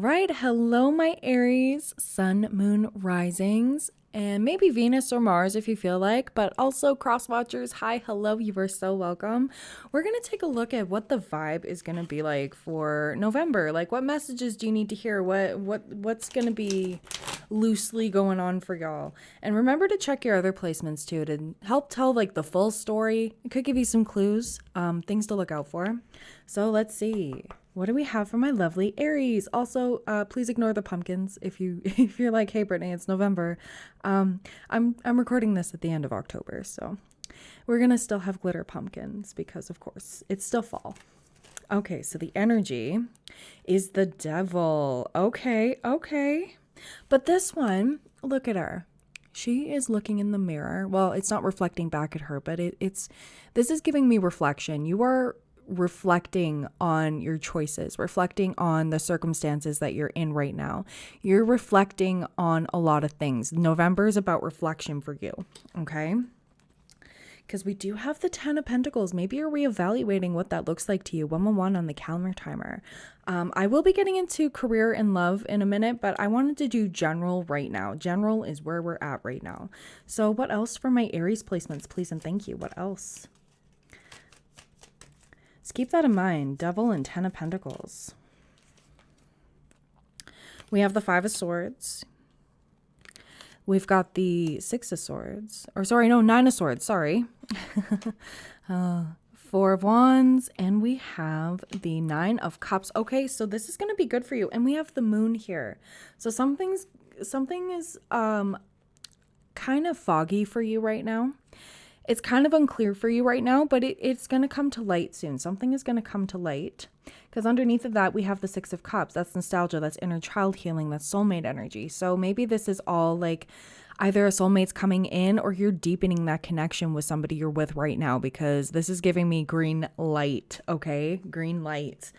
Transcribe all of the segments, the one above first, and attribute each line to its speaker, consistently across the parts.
Speaker 1: right, hello my Aries, Sun, Moon, Risings, and maybe Venus or Mars if you feel like, but also cross watchers, hi, hello, you are so welcome. We're going to take a look at what the vibe is going to be like for November. Like what messages do you need to hear? What's going to be loosely going on for y'all? And remember to check your other placements too to help tell like the full story. It could give you some clues, things to look out for. So let's see. What do we have for my lovely Aries? Also, please ignore the pumpkins if you're like, hey Brittany, it's November. I'm recording this at the end of October, so we're gonna still have glitter pumpkins because of course it's still fall. Okay, so the energy is the devil. Okay. But this one, look at her. She is looking in the mirror. Well, it's not reflecting back at her, but this is giving me reflection. You are reflecting on your choices, reflecting on the circumstances that you're in right now. You're reflecting on a lot of things. November is about reflection for you, okay? Because we do have the 10 of Pentacles. Maybe you're reevaluating what that looks like to you. 111 on the calendar timer. I will be getting into career and love in a minute, but I wanted to do general right now. General is where we're at right now. So what else for my Aries placements, please and thank you? What else? Let's keep that in mind. Devil and 10 of Pentacles. We have the 5 of Swords. We've got the 6 of Swords. Or sorry, no, 9 of Swords. Sorry. 4 of Wands. And we have the 9 of Cups. Okay, so this is going to be good for you. And we have the Moon here. So something is kind of foggy for you right now. It's kind of unclear for you right now, but it's going to come to light soon. Something is going to come to light because underneath of that, we have the 6 of Cups. That's nostalgia. That's inner child healing. That's soulmate energy. So maybe this is all like either a soulmate's coming in or you're deepening that connection with somebody you're with right now, because this is giving me green light. Okay. Green light.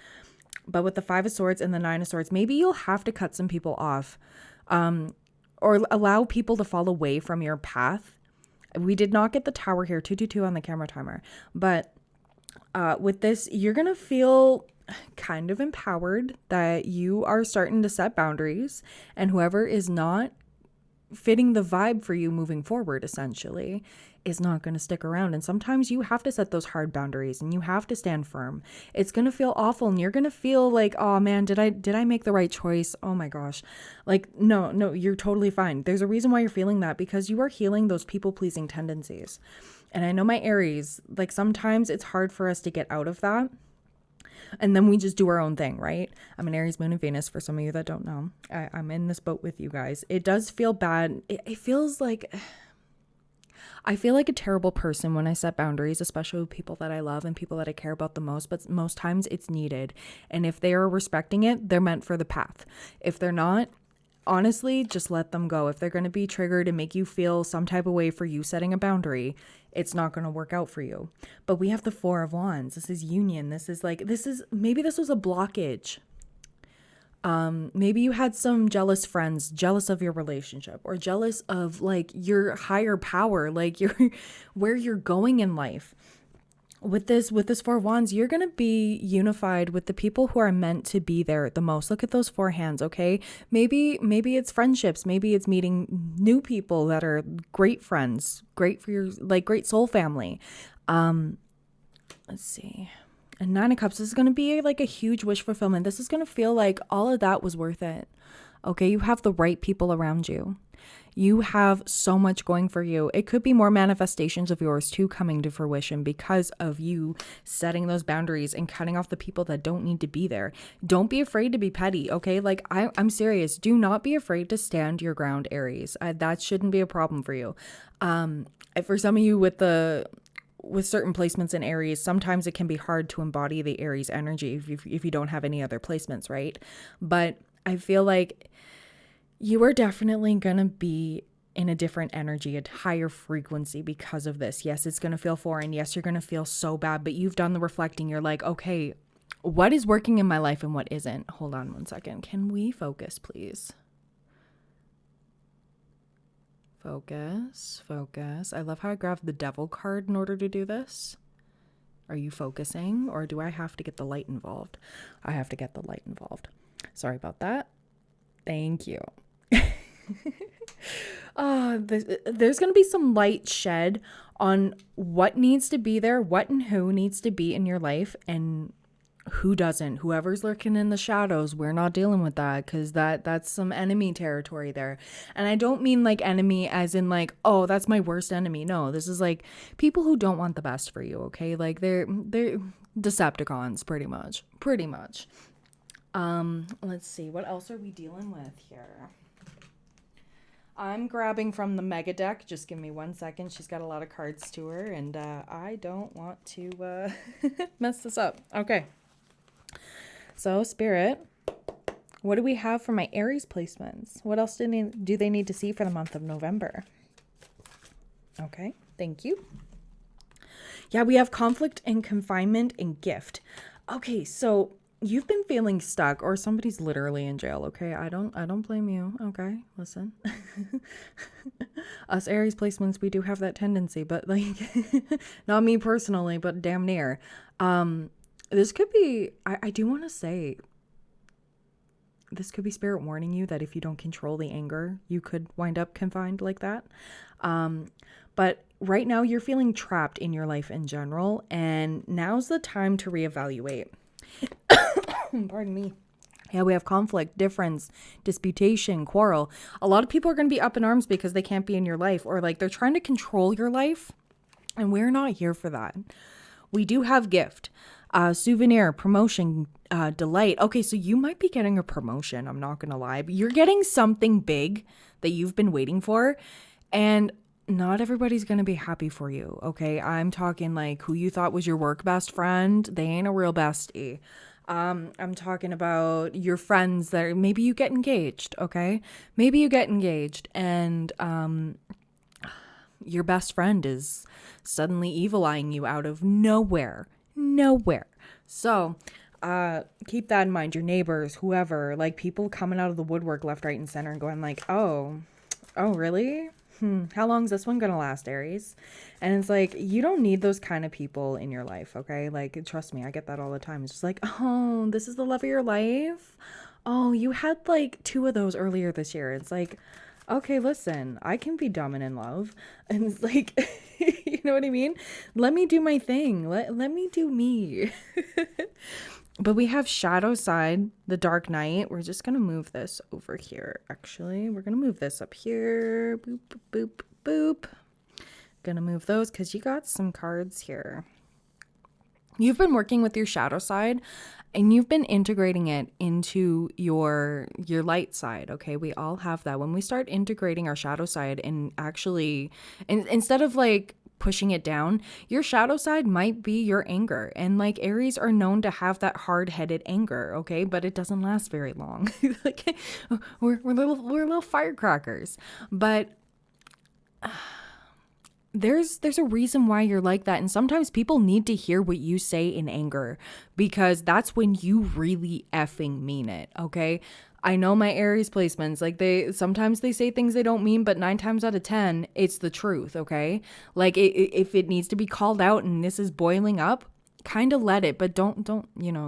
Speaker 1: But with the 5 of Swords and the 9 of Swords, maybe you'll have to cut some people off, or allow people to fall away from your path. We did not get the Tower here, 222 on the camera timer. But with this, you're going to feel kind of empowered that you are starting to set boundaries. And whoever is not fitting the vibe for you moving forward, essentially, is not going to stick around. And sometimes you have to set those hard boundaries and you have to stand firm. It's going to feel awful and you're going to feel like, oh man, did I make the right choice? Oh my gosh. Like, no, you're totally fine. There's a reason why you're feeling that, because you are healing those people-pleasing tendencies. And I know my Aries, like sometimes it's hard for us to get out of that. And then we just do our own thing, right? I'm an Aries, Moon, and Venus for some of you that don't know. I'm in this boat with you guys. It does feel bad. It feels like... I feel like a terrible person when I set boundaries, especially with people that I love and people that I care about the most, but most times it's needed. And if they are respecting it, they're meant for the path. If they're not, honestly, just let them go. If they're going to be triggered and make you feel some type of way for you setting a boundary, it's not going to work out for you. But we have the 4 of Wands. This is union. Maybe this was a blockage. Maybe you had some jealous friends, jealous of your relationship, or jealous of like your higher power, like where you're going in life. With this 4 of Wands, you're going to be unified with the people who are meant to be there the most. Look at those 4 hands. Okay. Maybe it's friendships. Maybe it's meeting new people that are great friends, great for your, like great soul family. Let's see. And 9 of Cups, this is going to be like a huge wish fulfillment. This is going to feel like all of that was worth it. Okay, you have the right people around you. You have so much going for you. It could be more manifestations of yours too coming to fruition because of you setting those boundaries and cutting off the people that don't need to be there. Don't be afraid to be petty, okay? Like, I'm serious. Do not be afraid to stand your ground, Aries. That shouldn't be a problem for you. For some of you with certain placements in Aries, sometimes it can be hard to embody the Aries energy if you don't have any other placements, right? But I feel like you are definitely going to be in a different energy, a higher frequency because of this. Yes, it's going to feel foreign. Yes, you're going to feel so bad, but you've done the reflecting. You're like, okay, what is working in my life and what isn't? Hold on one second. Can we focus, please? Focus. I love how I grabbed the Devil card in order to do this. Are you focusing, or do I have to get the light involved? I have to get the light involved. Sorry about that. Thank you. There's going to be some light shed on what needs to be there, what and who needs to be in your life, and who doesn't. Whoever's lurking in the shadows, we're not dealing with that, because that's some enemy territory there. And I don't mean like enemy as in like, oh, that's my worst enemy. No, this is like people who don't want the best for you, okay? Like they're Decepticons, pretty much. Let's see, what else are we dealing with here? I'm grabbing from the mega deck. Just give me 1 second. She's got a lot of cards to her, and I don't want to mess this up. Okay. So, Spirit, what do we have for my Aries placements? What else do they need to see for the month of November? Okay, thank you. Yeah, we have conflict and confinement and gift. Okay, so you've been feeling stuck, or somebody's literally in jail, okay? I don't blame you, okay? Listen. Us Aries placements, we do have that tendency, but like, not me personally, but damn near. This could be, I do want to say, this could be Spirit warning you that if you don't control the anger, you could wind up confined like that. But right now you're feeling trapped in your life in general, and now's the time to reevaluate. Pardon me. Yeah, we have conflict, difference, disputation, quarrel. A lot of people are going to be up in arms because they can't be in your life, or like they're trying to control your life, and we're not here for that. We do have gift, souvenir, promotion, delight. Okay, so you might be getting a promotion. I'm not going to lie, but you're getting something big that you've been waiting for, and not everybody's going to be happy for you. Okay, I'm talking like who you thought was your work best friend. They ain't a real bestie. I'm talking about your friends that maybe you get engaged, okay? Maybe you get engaged and your best friend is suddenly evil-eyeing you out of nowhere. So, keep that in mind. Your neighbors, whoever, like people coming out of the woodwork left, right, and center and going like, oh, really? How long is this one gonna last, Aries? And it's like, you don't need those kind of people in your life, okay? Like, trust me, I get that all the time. It's just like, oh, this is the love of your life? Oh, you had like 2 of those earlier this year. It's like, okay, listen, I can be dumb and in love. And it's like, you know what I mean? Let me do my thing. Let me do me. But we have shadow side, the dark night. We're just going to move this over here. Actually, we're going to move this up here. Boop, boop, boop, boop. Going to move those because you got some cards here. You've been working with your shadow side and you've been integrating it into your light side. Okay, we all have that. When we start integrating our shadow side and actually, instead of like pushing it down, your shadow side might be your anger. And like Aries are known to have that hard-headed anger, okay? But it doesn't last very long. Like we're little firecrackers. But there's a reason why you're like that. And sometimes people need to hear what you say in anger because that's when you really effing mean it, okay? I know my Aries placements, like sometimes they say things they don't mean, but 9 times out of 10, it's the truth, okay? Like if it needs to be called out and this is boiling up, kind of let it, but don't,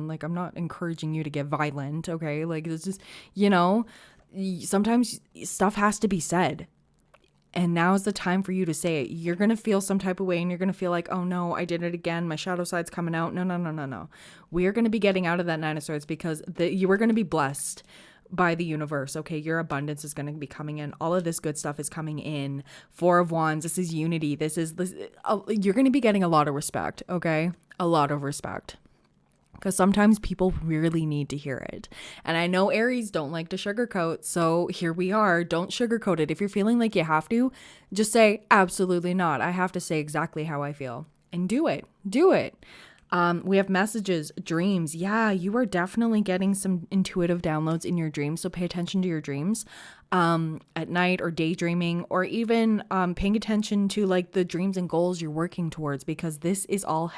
Speaker 1: like I'm not encouraging you to get violent, okay? Like it's just, sometimes stuff has to be said. And now is the time for you to say it. You're going to feel some type of way and you're going to feel like, oh no, I did it again. My shadow side's coming out. No. We are going to be getting out of that 9 of Swords because you are going to be blessed by the universe. Okay, your abundance is going to be coming in. All of this good stuff is coming in. 4 of Wands. This is unity. You're going to be getting a lot of respect. Okay, a lot of respect. Because sometimes people really need to hear it. And I know Aries don't like to sugarcoat, so here we are. Don't sugarcoat it. If you're feeling like you have to, just say, absolutely not. I have to say exactly how I feel. And do it. Do it. We have messages, dreams. Yeah, you are definitely getting some intuitive downloads in your dreams, so pay attention to your dreams at night or daydreaming, or even paying attention to like the dreams and goals you're working towards, because this is all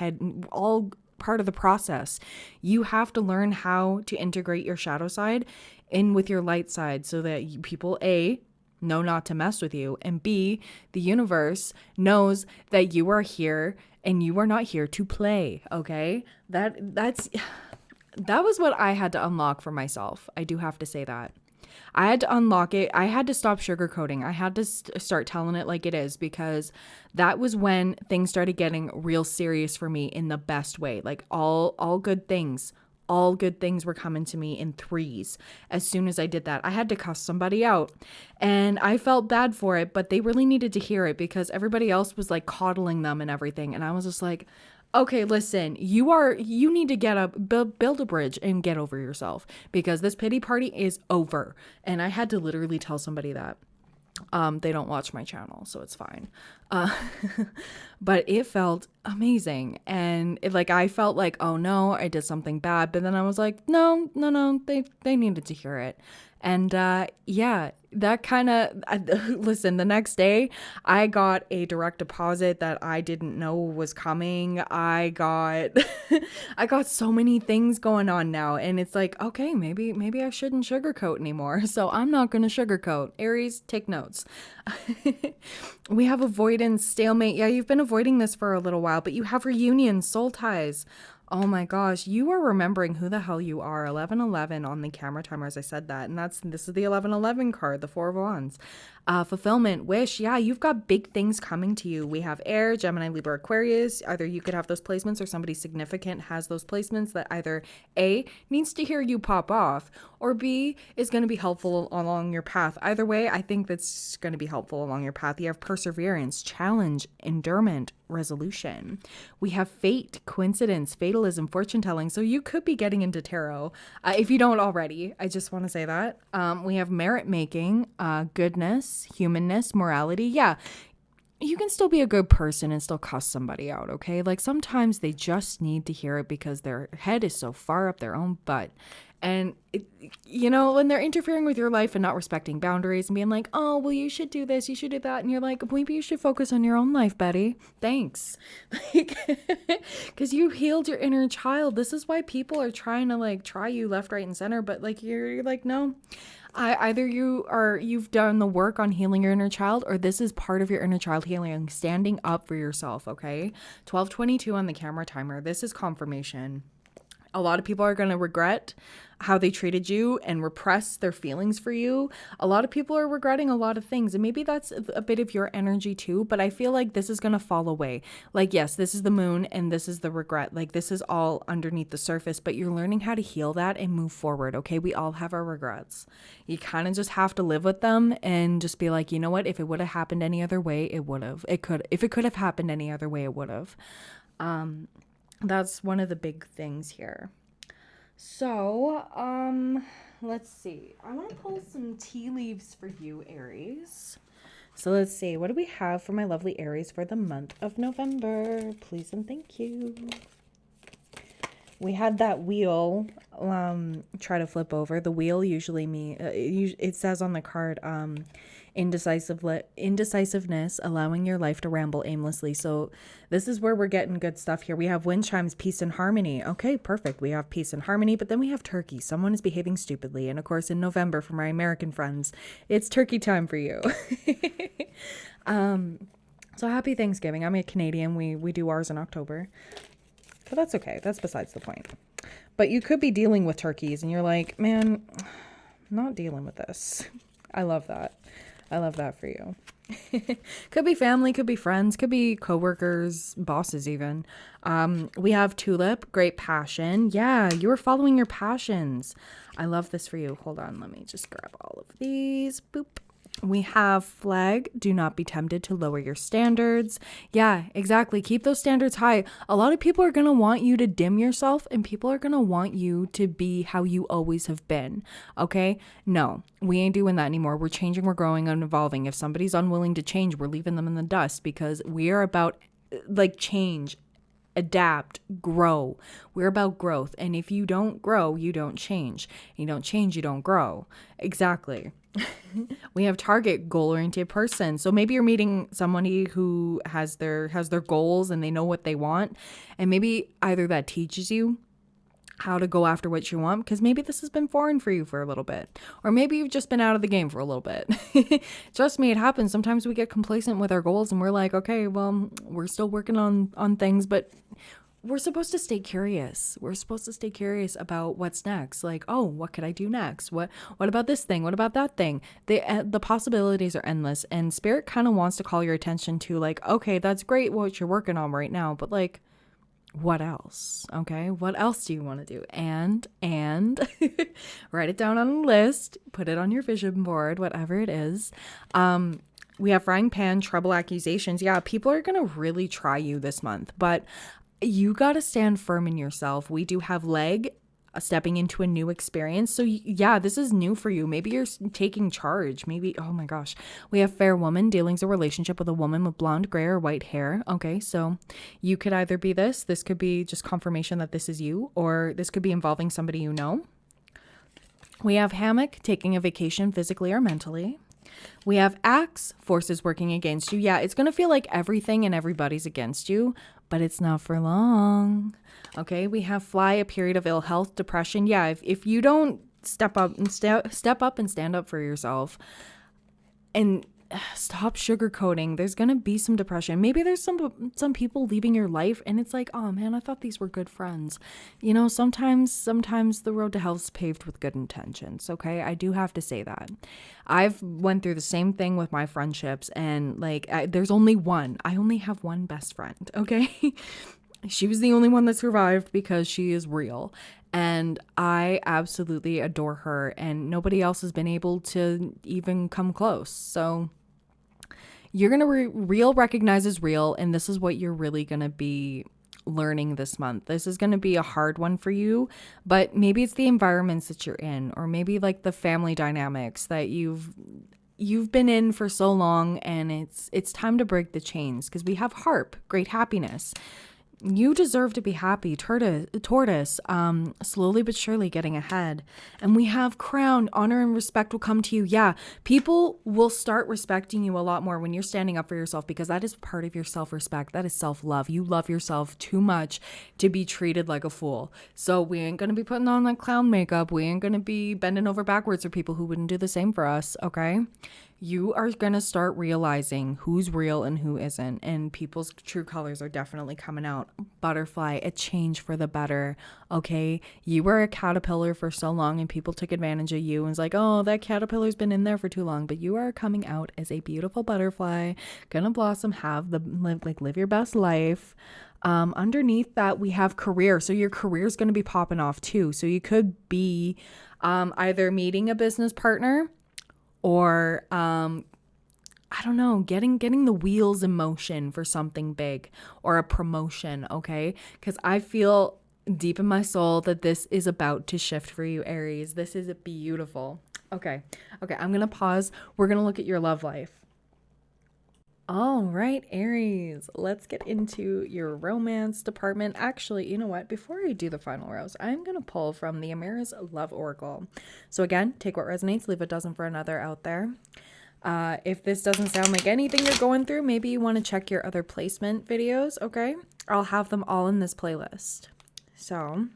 Speaker 1: part of the process. You have to learn how to integrate your shadow side in with your light side so that people A, know not to mess with you, and B, the universe knows that you are here and you are not here to play. Okay, that was what I had to unlock for myself. I do have to say that. I had to unlock it. I had to stop sugarcoating. I had to start telling it like it is, because that was when things started getting real serious for me in the best way. Like all good things. All good things were coming to me in threes. As soon as I did that, I had to cuss somebody out, and I felt bad for it, but they really needed to hear it because everybody else was like coddling them and everything. And I was just like, okay, listen, you need to get up, build a bridge and get over yourself, because this pity party is over. And I had to literally tell somebody that. They don't watch my channel, so it's fine. Uh, but it felt amazing. And I felt like, oh no, I did something bad. But then I was like, no, they needed to hear it. And yeah, that kind of, listen, the next day I got a direct deposit that I didn't know was coming. I got, I got so many things going on now, and it's like, okay, maybe I shouldn't sugarcoat anymore. So I'm not going to sugarcoat. Aries, take notes. We have avoidance, stalemate. Yeah, you've been avoiding this for a little while, but you have reunion, soul ties. Oh my gosh, you are remembering who the hell you are. 1111 on the camera timer as I said that. And this is the 1111 card, the Four of Wands. Fulfillment, wish. Yeah, you've got big things coming to you. We have air, Gemini, Libra, Aquarius. Either you could have those placements, or somebody significant has those placements that either A, needs to hear you pop off, or B, is going to be helpful along your path. Either way, I think that's going to be helpful along your path. You have perseverance, challenge, endurance, resolution. We have fate, coincidence, fatalism, fortune telling. So you could be getting into tarot if you don't already. I just want to say that. We have merit making, goodness, humanness, morality. Yeah, you can still be a good person and still cuss somebody out, okay? Like sometimes they just need to hear it because their head is so far up their own butt. And, when they're interfering with your life and not respecting boundaries and being like, oh, well, you should do this, you should do that. And you're like, maybe you should focus on your own life, Betty. Thanks. Because you healed your inner child. This is why people are trying to try you left, right, and center. But you're like, no. Either you've done the work on healing your inner child, or this is part of your inner child healing, standing up for yourself, okay? 1222 on the camera timer. This is confirmation. A lot of people are going to regret how they treated you and repress their feelings for you. A lot of people are regretting a lot of things, and maybe that's a bit of your energy too, but I feel like this is going to fall away. Yes, this is the moon and this is the regret. This is all underneath the surface, but you're learning how to heal that and move forward, okay? We all have our regrets. You kind of just have to live with them and just be like, you know what? If it would have happened any other way, it would have. If it could have happened any other way, it would have. That's one of the big things here. So, let's see. I want to pull some tea leaves for you, Aries. So let's see. What do we have for my lovely Aries for the month of November? Please and thank you. We had that wheel try to flip over. The wheel usually it says on the card, indecisiveness, allowing your life to ramble aimlessly. So this is where we're getting good stuff here. We have wind chimes, peace and harmony. Okay, perfect. We have peace and harmony, but then we have turkey. Someone is behaving stupidly. And of course, in November, for my American friends, it's turkey time for you. So happy Thanksgiving. I'm a Canadian. We do ours in October. But that's okay. That's besides the point. But you could be dealing with turkeys and you're like, man, I'm not dealing with this. I love that. I love that for you. Could be family, could be friends, could be coworkers, bosses even. We have tulip, great passion. Yeah, you are following your passions. I love this for you. Hold on, let me just grab all of these. Boop. We have flag, do not be tempted to lower your standards. Yeah, exactly. Keep those standards high. A lot of people are going to want you to dim yourself, and people are going to want you to be how you always have been. Okay? No, we ain't doing that anymore. We're changing, we're growing and evolving. If somebody's unwilling to change, we're leaving them in the dust, because we are about change, adapt, grow. We're about growth. And if you don't grow, you don't change. You don't change, you don't grow. Exactly. We have target, goal-oriented person. So maybe you're meeting somebody who has their goals and they know what they want. And maybe either that teaches you how to go after what you want, because maybe this has been foreign for you for a little bit. Or maybe you've just been out of the game for a little bit. Trust me, it happens. Sometimes we get complacent with our goals and we're like, okay, well, we're still working on things, but we're supposed to stay curious. We're supposed to stay curious about what's next. Like, oh, what could I do next? What about this thing? What about that thing? The possibilities are endless, and spirit kind of wants to call your attention to, like, okay, that's great what you're working on right now, but like, what else? Okay, what else do you want to do? And write it down on a list, put it on your vision board, whatever it is. We have frying pan, trouble, accusations. Yeah, people are going to really try you this month, but you got to stand firm in yourself. We do have leg, stepping into a new experience. So yeah, this is new for you. Maybe you're taking charge. Maybe, oh my gosh. We have fair woman, dealings a relationship with a woman with blonde, gray, or white hair. Okay, so you could either be this could be just confirmation that this is you, or this could be involving somebody you know. We have hammock, taking a vacation physically or mentally. We have axe, forces working against you. Yeah, it's going to feel like everything and everybody's against you, but it's not for long. Okay, we have fly, a period of ill health, depression. Yeah, if you don't step up and stand up for yourself and stop sugarcoating, there's going to be some depression. Maybe there's some people leaving your life and it's like, oh man, I thought these were good friends. You know, sometimes the road to hell is paved with good intentions. Okay, I do have to say that. I've went through the same thing with my friendships, and like there's only one. I only have one best friend. Okay. She was the only one that survived because she is real, and I absolutely adore her, and nobody else has been able to even come close. So you're going to real recognizes real, and this is what you're really going to be learning this month. This is going to be a hard one for you, but maybe it's the environments that you're in, or maybe like the family dynamics that you've been in for so long, and it's time to break the chains, because we have harp, great happiness. You deserve to be happy. Tortoise, slowly but surely getting ahead. And we have crown, honor and respect will come to you. Yeah, people will start respecting you a lot more when you're standing up for yourself, because that is part of your self-respect. That is self-love. You love yourself too much to be treated like a fool. So we ain't going to be putting on that clown makeup. We ain't going to be bending over backwards for people who wouldn't do the same for us, okay? You are going to start realizing who's real and who isn't, and people's true colors are definitely coming out. Butterfly, a change for the better, okay? You were a caterpillar for so long and people took advantage of you and was like, oh, that caterpillar's been in there for too long, but you are coming out as a beautiful butterfly, gonna blossom, live your best life. Underneath that, we have career. So your career is going to be popping off too. So you could be either meeting a business partner, or I don't know, getting the wheels in motion for something big, or a promotion, okay? Because I feel deep in my soul that this is about to shift for you, Aries. This is beautiful. Okay, I'm gonna pause. We're gonna look at your love life. All right, Aries, let's get into your romance department. Actually, you know what? Before I do the final rose, I'm going to pull from the ARIES Love Oracle. So again, take what resonates, leave what doesn't for another out there. If this doesn't sound like anything you're going through, maybe you want to check your other placement videos, okay? I'll have them all in this playlist. So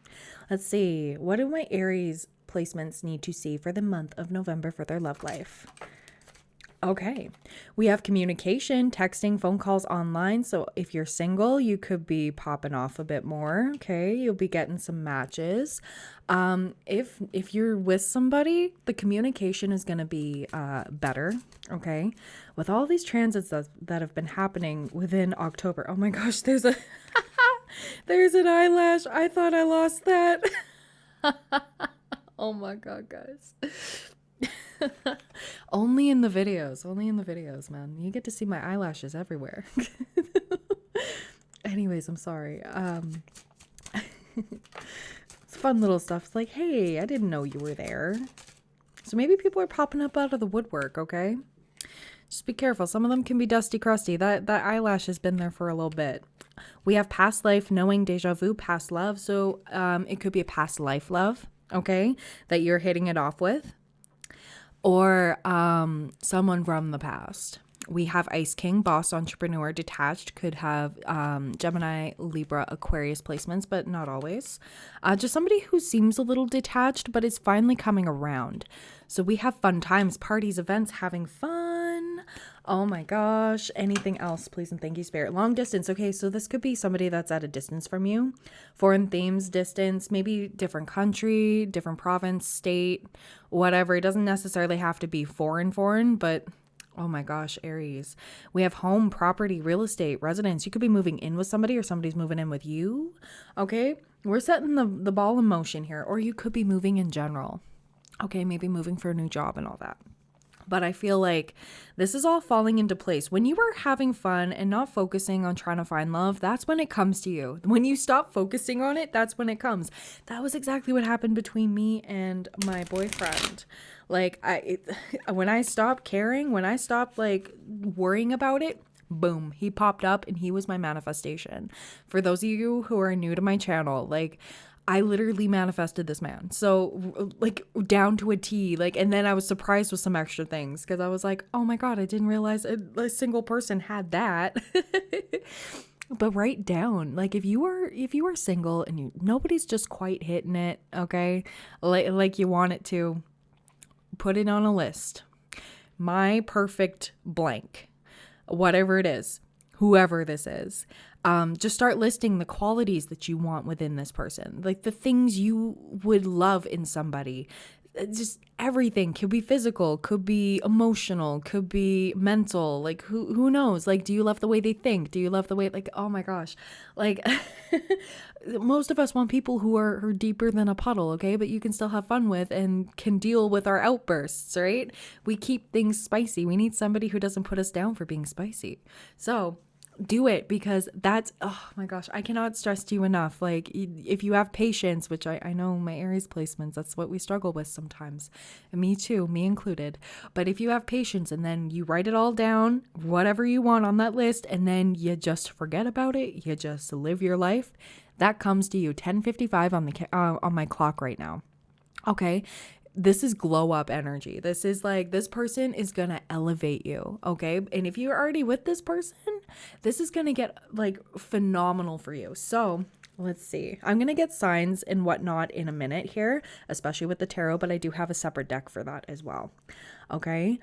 Speaker 1: let's see. What do my Aries placements need to see for the month of November for their love life? Okay, we have communication, texting, phone calls, online. So if you're single, you could be popping off a bit more. Okay, you'll be getting some matches. If you're with somebody, the communication is going to be better. Okay, with all these transits that have been happening within October. Oh my gosh, there's an eyelash. I thought I lost that. Oh my god, guys. Only in the videos, man. You get to see my eyelashes everywhere. Anyways, I'm sorry. It's fun little stuff. It's like, hey, I didn't know you were there. So maybe people are popping up out of the woodwork, okay? Just be careful. Some of them can be dusty, crusty. That eyelash has been there for a little bit. We have past life, knowing, deja vu, past love. So it could be a past life love, okay, that you're hitting it off with. Or someone from the past. We have Ice King, boss, entrepreneur, detached. Could have Gemini, Libra, Aquarius placements, but not always. Just somebody who seems a little detached, but is finally coming around. So we have fun times, parties, events, having fun. Oh my gosh. Anything else, please and thank you, Spirit. Long distance. Okay, so this could be somebody that's at a distance from you. Foreign themes, distance, maybe different country, different province, state, whatever. It doesn't necessarily have to be foreign, but oh my gosh, Aries. We have home, property, real estate, residence. You could be moving in with somebody or somebody's moving in with you. Okay, we're setting the ball in motion here. Or you could be moving in general. Okay, maybe moving for a new job and all that. But I feel like this is all falling into place. When you are having fun and not focusing on trying to find love, that's when it comes to you. When you stop focusing on it, that's when it comes. That was exactly what happened between me and my boyfriend. Like, when I stopped caring, when I stopped like worrying about it, boom, he popped up and he was my manifestation. For those of you who are new to my channel, like, I literally manifested this man. So like down to a T, like, and then I was surprised with some extra things because I was like, oh my God, I didn't realize a single person had that. But write down, like, if you are single and nobody's just quite hitting it, okay, like you want it to, put it on a list. My perfect blank, whatever it is, whoever this is. Just start listing the qualities that you want within this person, like the things you would love in somebody. Just everything. Could be physical, could be emotional, could be mental. Like who knows? Like, do you love the way they think? Do you love the way, like, oh my gosh, like most of us want people who are deeper than a puddle, okay? But you can still have fun with and can deal with our outbursts, right? We keep things spicy. We need somebody who doesn't put us down for being spicy. So do it, because that's, oh my gosh, I cannot stress to you enough. Like, if you have patience, which I know my Aries placements, that's what we struggle with sometimes. And me too, me included. But if you have patience and then you write it all down, whatever you want on that list, and then you just forget about it, you just live your life, that comes to you. 10:55 on my clock right now. Okay. This is glow up energy. This is like, this person is going to elevate you. Okay. And if you're already with this person, this is going to get like phenomenal for you. So let's see. I'm going to get signs and whatnot in a minute here, especially with the tarot, but I do have a separate deck for that as well. Okay.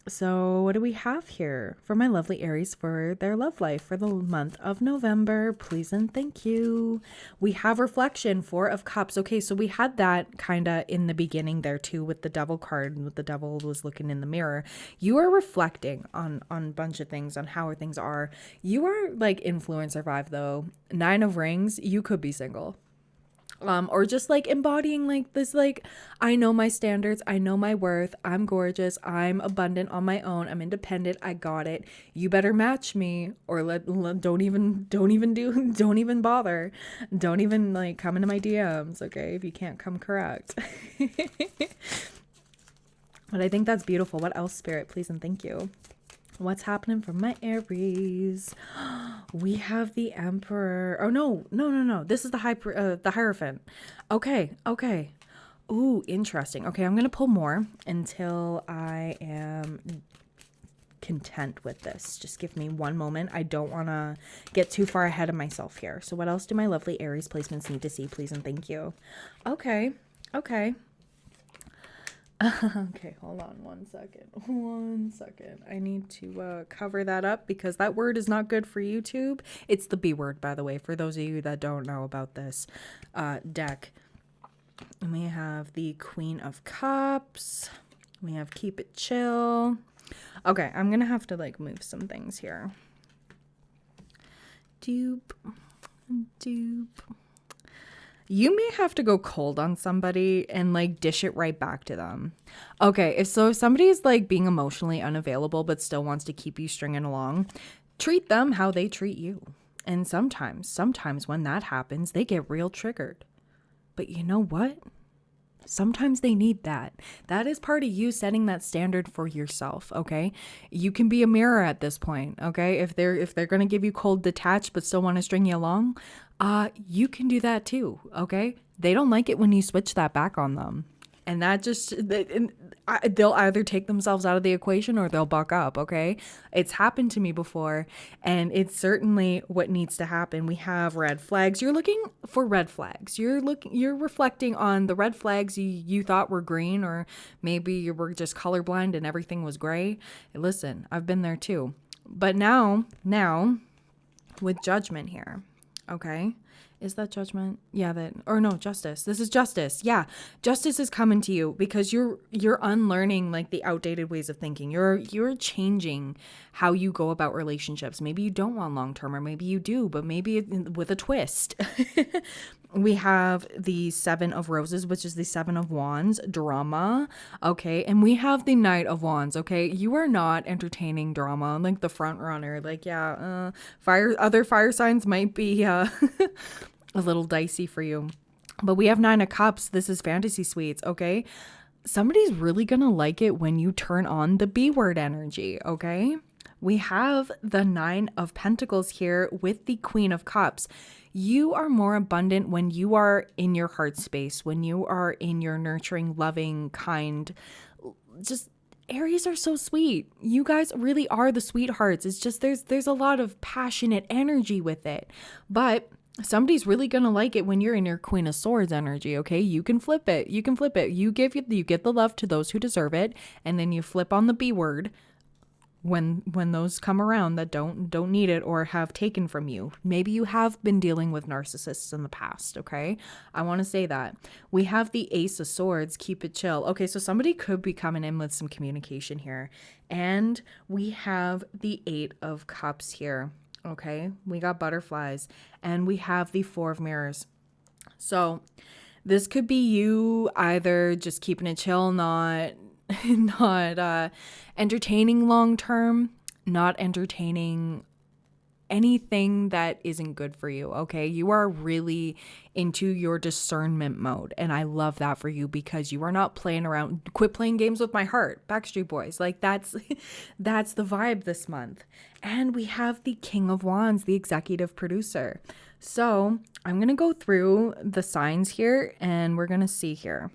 Speaker 1: So what do we have here for my lovely Aries for their love life for the month of November? Please and thank you. We have reflection, 4 of Cups. Okay, so we had that kind of in the beginning there too with the Devil card, and with the Devil was looking in the mirror. You are reflecting on a bunch of things, on how things are. You are like influencer vibe though. 9 of Rings, you could be single. Or just like embodying like this, like, I know my standards, I know my worth, I'm gorgeous, I'm abundant on my own, I'm independent, I got it. You better match me, or don't even bother. Don't even like come into my DMs, okay, if you can't come correct. But I think that's beautiful. What else, Spirit, please and thank you. What's happening for my Aries? We have the Emperor. Oh, no. This is the Hierophant. Okay. Ooh, interesting. Okay, I'm going to pull more until I am content with this. Just give me one moment. I don't want to get too far ahead of myself here. So what else do my lovely Aries placements need to see, please and thank you? Okay. Okay, hold on one second. I need to cover that up because that word is not good for YouTube. It's the B word, by the way, for those of you that don't know about this deck. And we have the Queen of Cups. We have Keep It Chill. Okay, I'm going to have to like move some things here. Dupe. You may have to go cold on somebody and like dish it right back to them. Okay, if somebody's like being emotionally unavailable but still wants to keep you stringing along, treat them how they treat you. And sometimes when that happens, they get real triggered. But you know what? Sometimes they need that. That is part of you setting that standard for yourself, okay? You can be a mirror at this point, okay? If they're going to give you cold detached but still want to string you along, you can do that too, okay? They don't like it when you switch that back on them. And that just, they'll either take themselves out of the equation or they'll buck up, okay? It's happened to me before, and it's certainly what needs to happen. We have red flags. You're looking for red flags. You're reflecting on the red flags you thought were green, or maybe you were just colorblind and everything was gray. Listen, I've been there too. But now with judgment here, okay? Is that judgment? Yeah, no, justice. This is justice. Yeah. Justice is coming to you because you're unlearning like the outdated ways of thinking. You're changing how you go about relationships. Maybe you don't want long-term, or maybe you do, but maybe with a twist. We have the 7 of Roses, which is the 7 of Wands, drama. Okay. And we have the Knight of Wands. Okay. You are not entertaining drama, like the front runner. Like, yeah, other fire signs might be, a little dicey for you. But we have 9 of Cups. This is fantasy suites. Okay. Somebody's really going to like it when you turn on the B word energy. Okay. We have the 9 of Pentacles here with the Queen of Cups. You are more abundant when you are in your heart space, when you are in your nurturing, loving, kind. Just Aries are so sweet. You guys really are the sweethearts. It's just there's a lot of passionate energy with it. But somebody's really going to like it when you're in your Queen of Swords energy, okay? You can flip it. You get the love to those who deserve it, and then you flip on the B word when those come around that don't need it or have taken from you. Maybe you have been dealing with narcissists in the past, okay? I want to say that. We have the Ace of Swords, keep it chill. Okay, so somebody could be coming in with some communication here. And we have the 8 of Cups here, okay? We got butterflies, and we have the 4 of Mirrors. So this could be you either just keeping it chill, not entertaining long term, not entertaining anything that isn't good for you, okay? You are really into your discernment mode, and I love that for you because you are not playing around. Quit playing games with my heart, Backstreet Boys. Like that's the vibe this month. And we have the King of Wands, the executive producer. So I'm gonna go through the signs here, and we're gonna see here.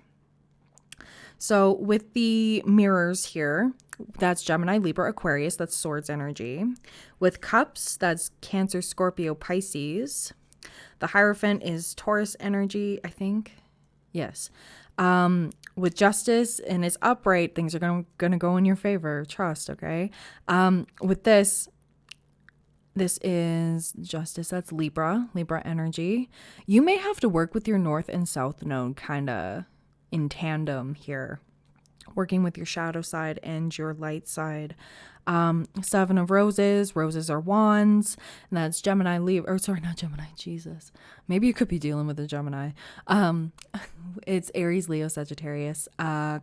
Speaker 1: So with the mirrors here, that's Gemini, Libra, Aquarius, that's Swords energy. With Cups, that's Cancer, Scorpio, Pisces. The Hierophant is Taurus energy, I think. Yes. With Justice and it's upright, things are gonna go in your favor. Trust, okay? With this is Justice, that's Libra energy. You may have to work with your North and South node kind of in tandem here, working with your shadow side and your light side. 7 of Roses are wands, and that's Gemini, Libra, or sorry, not Gemini, Jesus. Maybe you could be dealing with a Gemini. It's Aries, Leo, Sagittarius.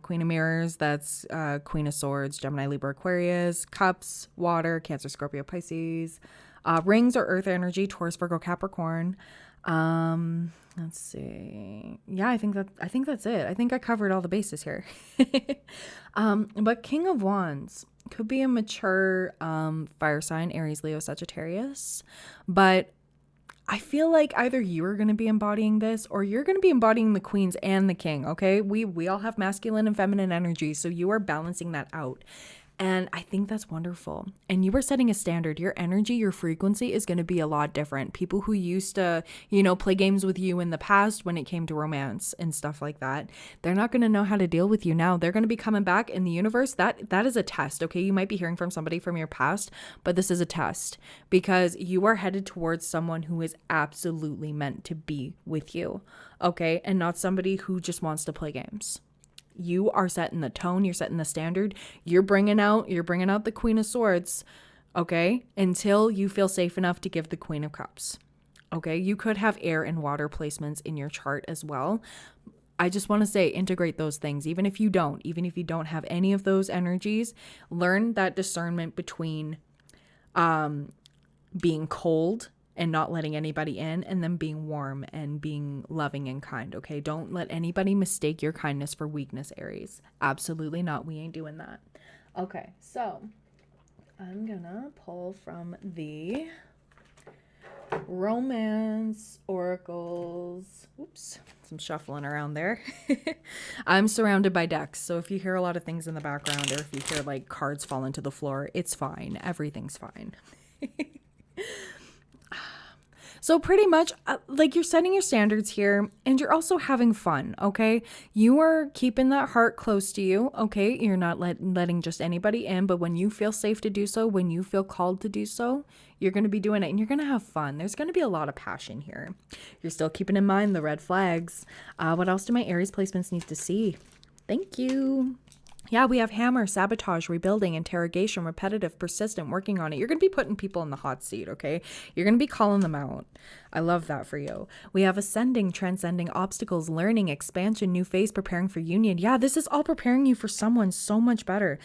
Speaker 1: Queen of Mirrors, that's Queen of Swords, Gemini, Libra, Aquarius. Cups, water, Cancer, Scorpio, Pisces. Rings are earth energy, Taurus, Virgo, Capricorn. Let's see. Yeah, I think that's it. I think I covered all the bases here. But King of Wands could be a mature fire sign, Aries, Leo, Sagittarius. But I feel like either you are going to be embodying this or you're going to be embodying the queens and the king, okay? We all have masculine and feminine energy, so you are balancing that out. And I think that's wonderful. And you are setting a standard. Your energy, your frequency is going to be a lot different. People who used to, play games with you in the past when it came to romance and stuff like that, they're not going to know how to deal with you now. They're going to be coming back in the universe. That is a test, okay? You might be hearing from somebody from your past, but this is a test because you are headed towards someone who is absolutely meant to be with you, okay? And not somebody who just wants to play games. You are setting the tone, you're setting the standard, you're bringing out the Queen of Swords, okay, until you feel safe enough to give the Queen of Cups, okay? You could have air and water placements in your chart as well. I just want to say integrate those things. Even if you don't have any of those energies, learn that discernment between being cold and not letting anybody in, and then being warm and being loving and kind, okay? Don't let anybody mistake your kindness for weakness, Aries. Absolutely not. We ain't doing that. Okay, so I'm gonna pull from the Romance oracles. Oops, some shuffling around there. I'm surrounded by decks, so if you hear a lot of things in the background or if you hear like cards fall into the floor, it's fine. Everything's fine. So pretty much like you're setting your standards here and you're also having fun, okay? You are keeping that heart close to you, okay? You're not letting just anybody in, but when you feel safe to do so, when you feel called to do so, you're going to be doing it and you're going to have fun. There's going to be a lot of passion here. You're still keeping in mind the red flags. What else do my Aries placements need to see? Thank you. Yeah, we have hammer, sabotage, rebuilding, interrogation, repetitive, persistent, working on it. You're going to be putting people in the hot seat, okay? You're going to be calling them out. I love that for you. We have ascending, transcending obstacles, learning, expansion, new phase, preparing for union. Yeah, this is all preparing you for someone so much better.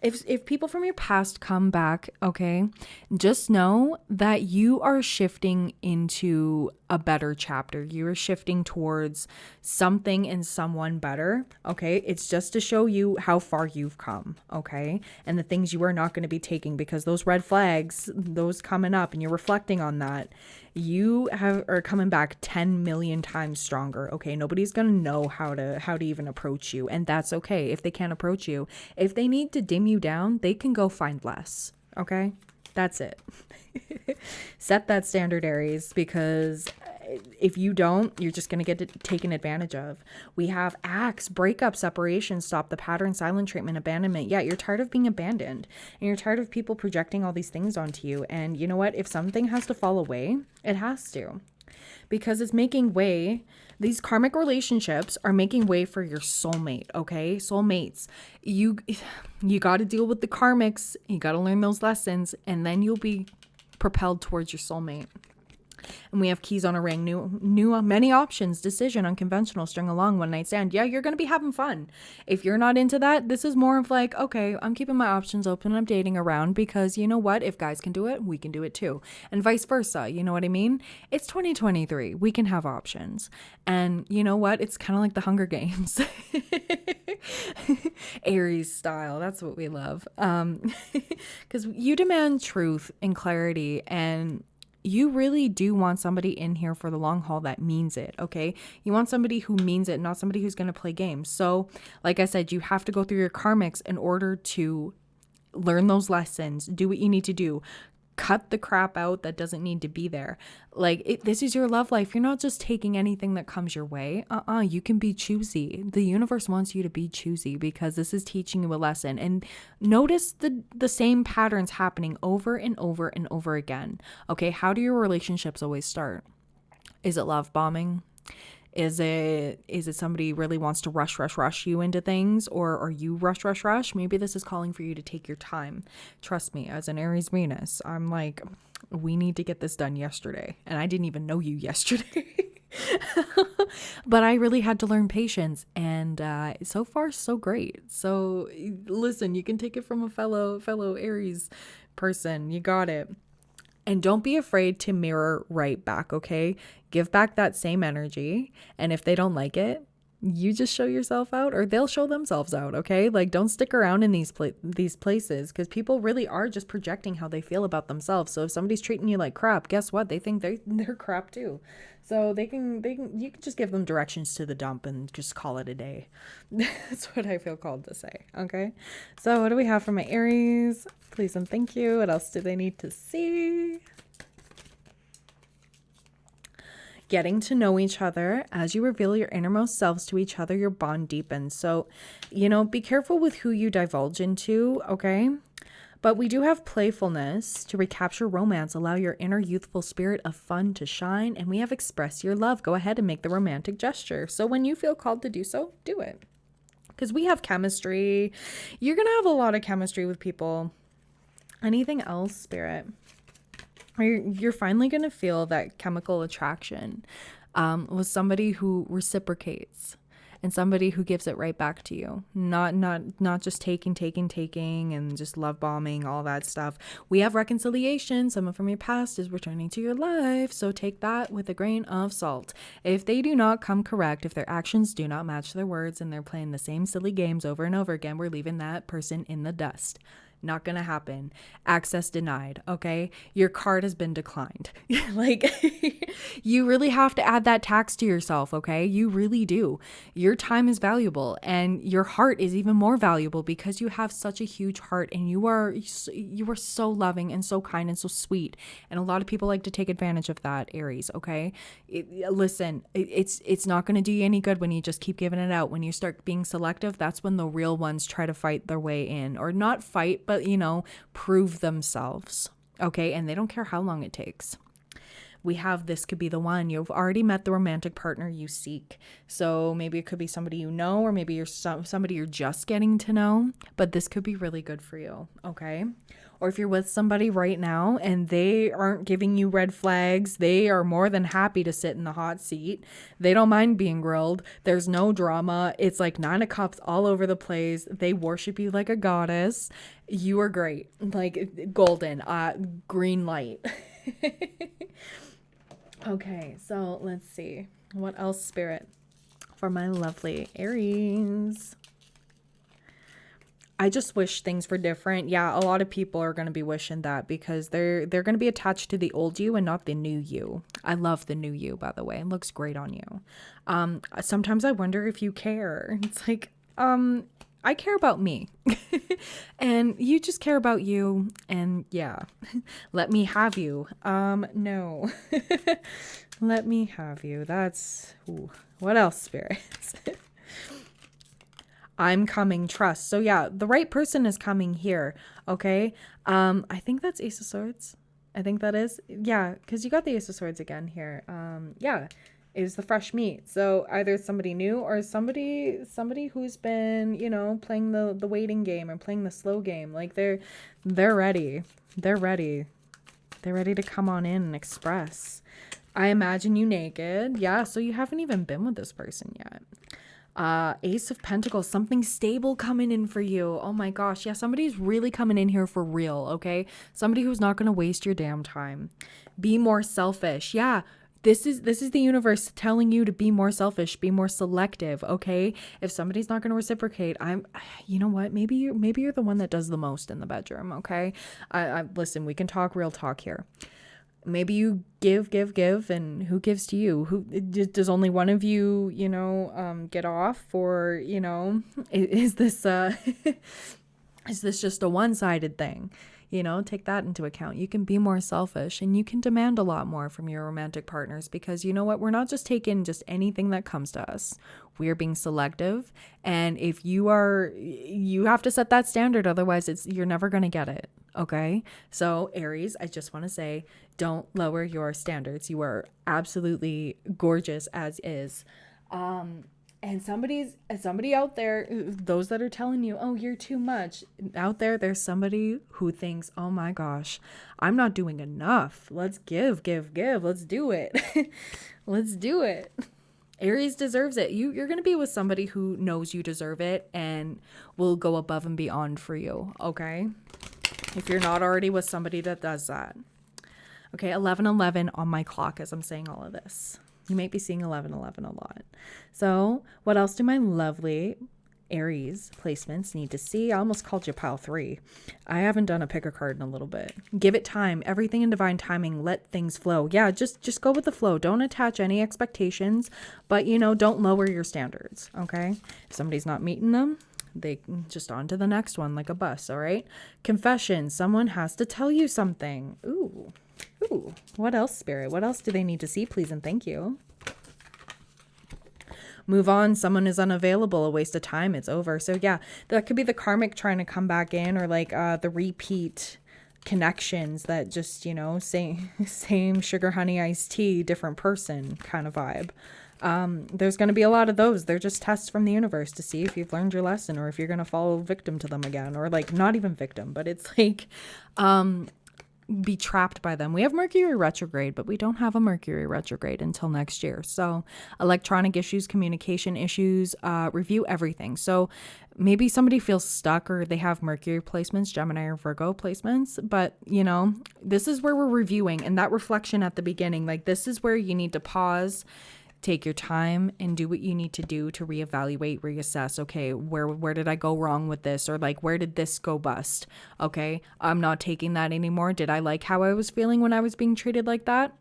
Speaker 1: If people from your past come back, okay, just know that you are shifting into a better chapter. You are shifting towards something and someone better, okay? It's just to show you how far you've come, okay? And the things you are not going to be taking, because those red flags, those coming up and you're reflecting on that, you are coming back 10 million times stronger, okay? Nobody's going to know how to even approach you, and that's okay if they can't approach you. If they need to dim you down, they can go find less, okay? That's it. Set that standard, Aries, because if you don't, you're just going to get taken advantage of. We have acts, breakup, separation, stop the pattern, silent treatment, abandonment. Yeah, you're tired of being abandoned and you're tired of people projecting all these things onto you. And you know what? If something has to fall away, it has to, because it's making way. These karmic relationships are making way for your soulmate, okay? Soulmates. You got to deal with the karmics. You got to learn those lessons, and then you'll be propelled towards your soulmate. And we have keys on a ring, new, many options, decision, unconventional, string along, one night stand. Yeah, you're going to be having fun. If you're not into that, this is more of like, okay, I'm keeping my options open. I'm dating around because you know what? If guys can do it, we can do it too. And vice versa. You know what I mean? It's 2023. We can have options. And you know what? It's kind of like the Hunger Games. Aries style. That's what we love. Because you demand truth and clarity, and you really do want somebody in here for the long haul that means it, okay? You want somebody who means it, not somebody who's going to play games. So, like I said, you have to go through your karmics in order to learn those lessons, do what you need to do. Cut the crap out that doesn't need to be there. Like, this is your love life. You're not just taking anything that comes your way. You can be choosy. The universe wants you to be choosy because this is teaching you a lesson. And notice the same patterns happening over and over and over again. Okay, how do your relationships always start? Is it love bombing? Is it somebody really wants to rush you into things, or are you rush? Maybe this is calling for you to take your time. Trust me, as an Aries Venus, I'm like, we need to get this done yesterday. And I didn't even know you yesterday. But I really had to learn patience, and so far so great. So listen, you can take it from a fellow Aries person. You got it. And don't be afraid to mirror right back, okay? Give back that same energy. And if they don't like it, you just show yourself out, or they'll show themselves out, okay? Like, don't stick around in these places, because people really are just projecting how they feel about themselves. So if somebody's treating you like crap, guess what? They think they're crap too. So you can just give them directions to the dump and just call it a day. That's what I feel called to say, okay? So what do we have for my Aries? Please and thank you. What else do they need to see? Getting to know each other. As you reveal your innermost selves to each other, your bond deepens. So, be careful with who you divulge into, okay? But we do have playfulness to recapture romance. Allow your inner youthful spirit of fun to shine. And we have express your love. Go ahead and make the romantic gesture. So when you feel called to do so, do it. Because we have chemistry. You're going to have a lot of chemistry with people. Anything else, Spirit? You're finally going to feel that chemical attraction with somebody who reciprocates and somebody who gives it right back to you. Not just taking and just love bombing, all that stuff. We have reconciliation. Someone from your past is returning to your life. So take that with a grain of salt. If they do not come correct, if their actions do not match their words and they're playing the same silly games over and over again, we're leaving that person in the dust. Not gonna happen. Access denied. Okay, your card has been declined. Like, you really have to add that tax to yourself. Okay, you really do. Your time is valuable, and your heart is even more valuable because you have such a huge heart, and you are so loving and so kind and so sweet. And a lot of people like to take advantage of that, Aries. Okay, it's not going to do you any good when you just keep giving it out. When you start being selective, that's when the real ones try to fight their way in, or not fight, but prove themselves. Okay, and they don't care how long it takes. We have, this could be the one. You've already met the romantic partner you seek. So maybe it could be somebody you know, or maybe you're somebody you're just getting to know, but this could be really good for you. Okay. Or if you're with somebody right now and they aren't giving you red flags, they are more than happy to sit in the hot seat. They don't mind being grilled. There's no drama. It's like 9 of Cups all over the place. They worship you like a goddess. You are great. Like golden, green light. Okay, so let's see. What else, Spirit, for my lovely Aries? I just wish things were different. Yeah, a lot of people are going to be wishing that because they're going to be attached to the old you and not the new you. I love the new you, by the way. It looks great on you. Sometimes I wonder if you care. It's like, I care about me and you just care about you. And yeah, let me have you. No, let me have you. That's, ooh. What else, spirits? I'm coming, trust. So yeah, the right person is coming here. Okay. I think that's Ace of Swords. I think that is. Yeah. Cause you got the Ace of Swords again here. Yeah. It was the fresh meat. So either somebody new or somebody who's been, playing the waiting game or playing the slow game. Like they're ready. They're ready. They're ready to come on in and express. I imagine you naked. Yeah. So you haven't even been with this person yet. Ace of Pentacles, something stable coming in for you. Oh my gosh. Yeah. Somebody's really coming in here for real. Okay. Somebody who's not going to waste your damn time. Be more selfish. Yeah. This is the universe telling you to be more selfish, be more selective. Okay. If somebody's not going to reciprocate, you know what? Maybe you're the one that does the most in the bedroom. Okay. Listen, we can talk real talk here. Maybe you give, and who gives to you? Who does only one of you, get off? Or, is this is this just a one-sided thing? Take that into account. You can be more selfish and you can demand a lot more from your romantic partners because you know what? We're not just taking just anything that comes to us. We're being selective. And if you have to set that standard. Otherwise you're never going to get it. Okay. So Aries, I just want to say, don't lower your standards. You are absolutely gorgeous as is. And somebody out there, those that are telling you, oh, you're too much out there's somebody who thinks, oh my gosh, I'm not doing enough. Let's give. Let's do it. Let's do it. Aries deserves it. You're going to be with somebody who knows you deserve it and will go above and beyond for you. Okay. If you're not already with somebody that does that. Okay. 11:11 on my clock as I'm saying all of this. You might be seeing 11:11 a lot. So what else do my lovely Aries placements need to see? I almost called you pile 3. I haven't done a pick a card in a little bit. Give it time. Everything in divine timing. Let things flow. Yeah, just go with the flow. Don't attach any expectations, but don't lower your standards. Okay. If somebody's not meeting them, they just on to the next one like a bus. All right. Confession. Someone has to tell you something. Ooh. What else, Spirit? What else do they need to see, please and thank you? Move on. Someone is unavailable. A waste of time. It's over. So yeah, that could be the karmic trying to come back in, or like the repeat connections that just, same sugar, honey, iced tea, different person kind of vibe. There's going to be a lot of those. They're just tests from the universe to see if you've learned your lesson or if you're going to fall victim to them again, or like not even victim, but it's like, be trapped by them. We have Mercury retrograde, but we don't have a Mercury retrograde until next year. So electronic issues, communication issues, review everything. So maybe somebody feels stuck or they have Mercury placements, Gemini or Virgo placements, but this is where we're reviewing, and that reflection at the beginning, like this is where you need to pause, Take your time and do what you need to do to reevaluate, reassess. Okay, where did I go wrong with this? Or like, where did this go bust? Okay, I'm not taking that anymore. Did I like how I was feeling when I was being treated like that?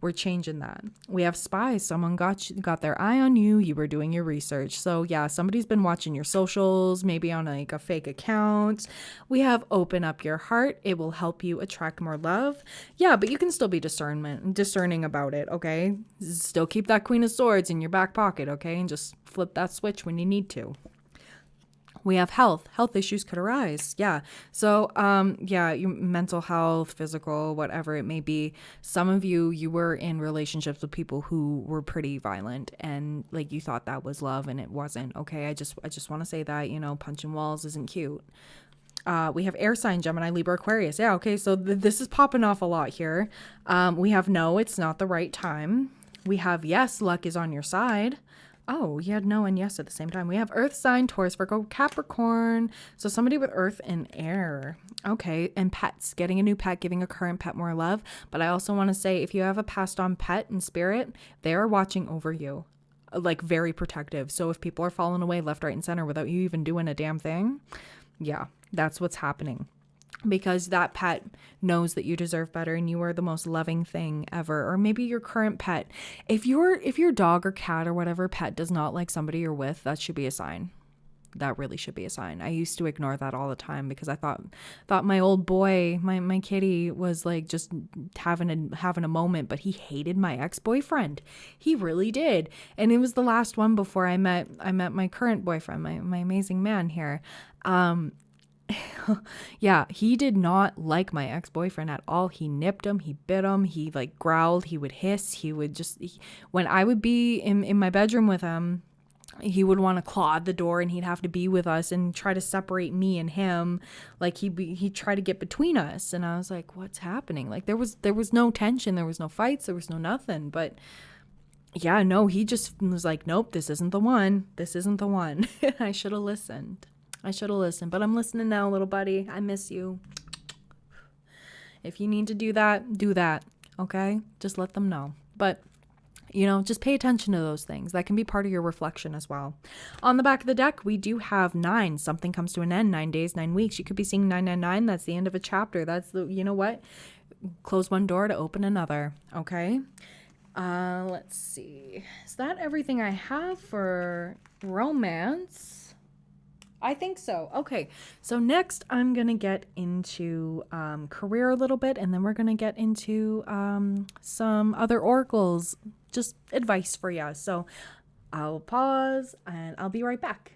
Speaker 1: We're changing that. We have spies. Someone got their eye on you. You were doing your research. So yeah, somebody's been watching your socials, maybe on like a fake account. We have open up your heart. It will help you attract more love. Yeah, but you can still be discerning about it. Okay, still keep that Queen of Swords in your back pocket. Okay, and just flip that switch when you need to. We have health issues could arise. Yeah. So, yeah, your mental health, physical, whatever it may be. Some of you were in relationships with people who were pretty violent and like you thought that was love and it wasn't. Okay. I just want to say that, punching walls isn't cute. We have air sign, Gemini, Libra, Aquarius. Yeah. Okay. So this is popping off a lot here. We have no, it's not the right time. We have yes, luck is on your side. Oh, you had no and yes at the same time. We have earth sign, Taurus, Virgo, Capricorn. So somebody with earth and air. Okay. And pets, getting a new pet, giving a current pet more love. But I also want to say if you have a passed on pet in spirit, they are watching over you, like very protective. So if people are falling away left, right, and center without you even doing a damn thing, yeah, that's what's happening. Because that pet knows that you deserve better and you are the most loving thing ever. Or maybe your current pet. If your dog or cat or whatever pet does not like somebody you're with, that should be a sign. That really should be a sign. I used to ignore that all the time because I thought my old boy, my kitty was like just having a moment, but he hated my ex-boyfriend. He really did. And it was the last one before I met my current boyfriend, my amazing man here. Yeah, he did not like my ex-boyfriend at all. He nipped him, he bit him, he like growled, he would hiss, when I would be in my bedroom with him, he would want to claw at the door and he'd have to be with us and try to separate me and him. Like he'd try to get between us. And I was like, what's happening? Like there was no tension, there was no fights, there was no nothing. But yeah, no, he just was like, nope, this isn't the one. This isn't the one. I should have listened. But I'm listening now, little buddy. I miss you. If you need to do that, do that. Okay? Just let them know. But, just pay attention to those things. That can be part of your reflection as well. On the back of the deck, we do have 9. Something comes to an end. 9 days, 9 weeks. You could be seeing 999. That's the end of a chapter. That's you know what? Close one door to open another. Okay? Let's see. Is that everything I have for romance? I think so. Okay. So next I'm going to get into career a little bit, and then we're going to get into some other oracles, just advice for you. So I'll pause and I'll be right back.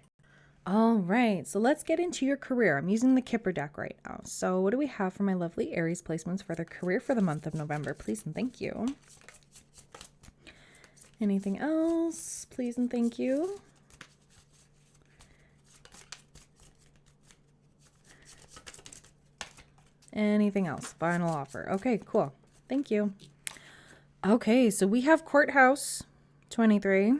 Speaker 1: All right. So let's get into your career. I'm using the Kipper Deck right now. So what do we have for my lovely Aries placements for their career for the month of November? Please and thank you. Anything else? Please and thank you. Anything else? Final offer. Okay, cool. Thank you. Okay, so we have Courthouse 23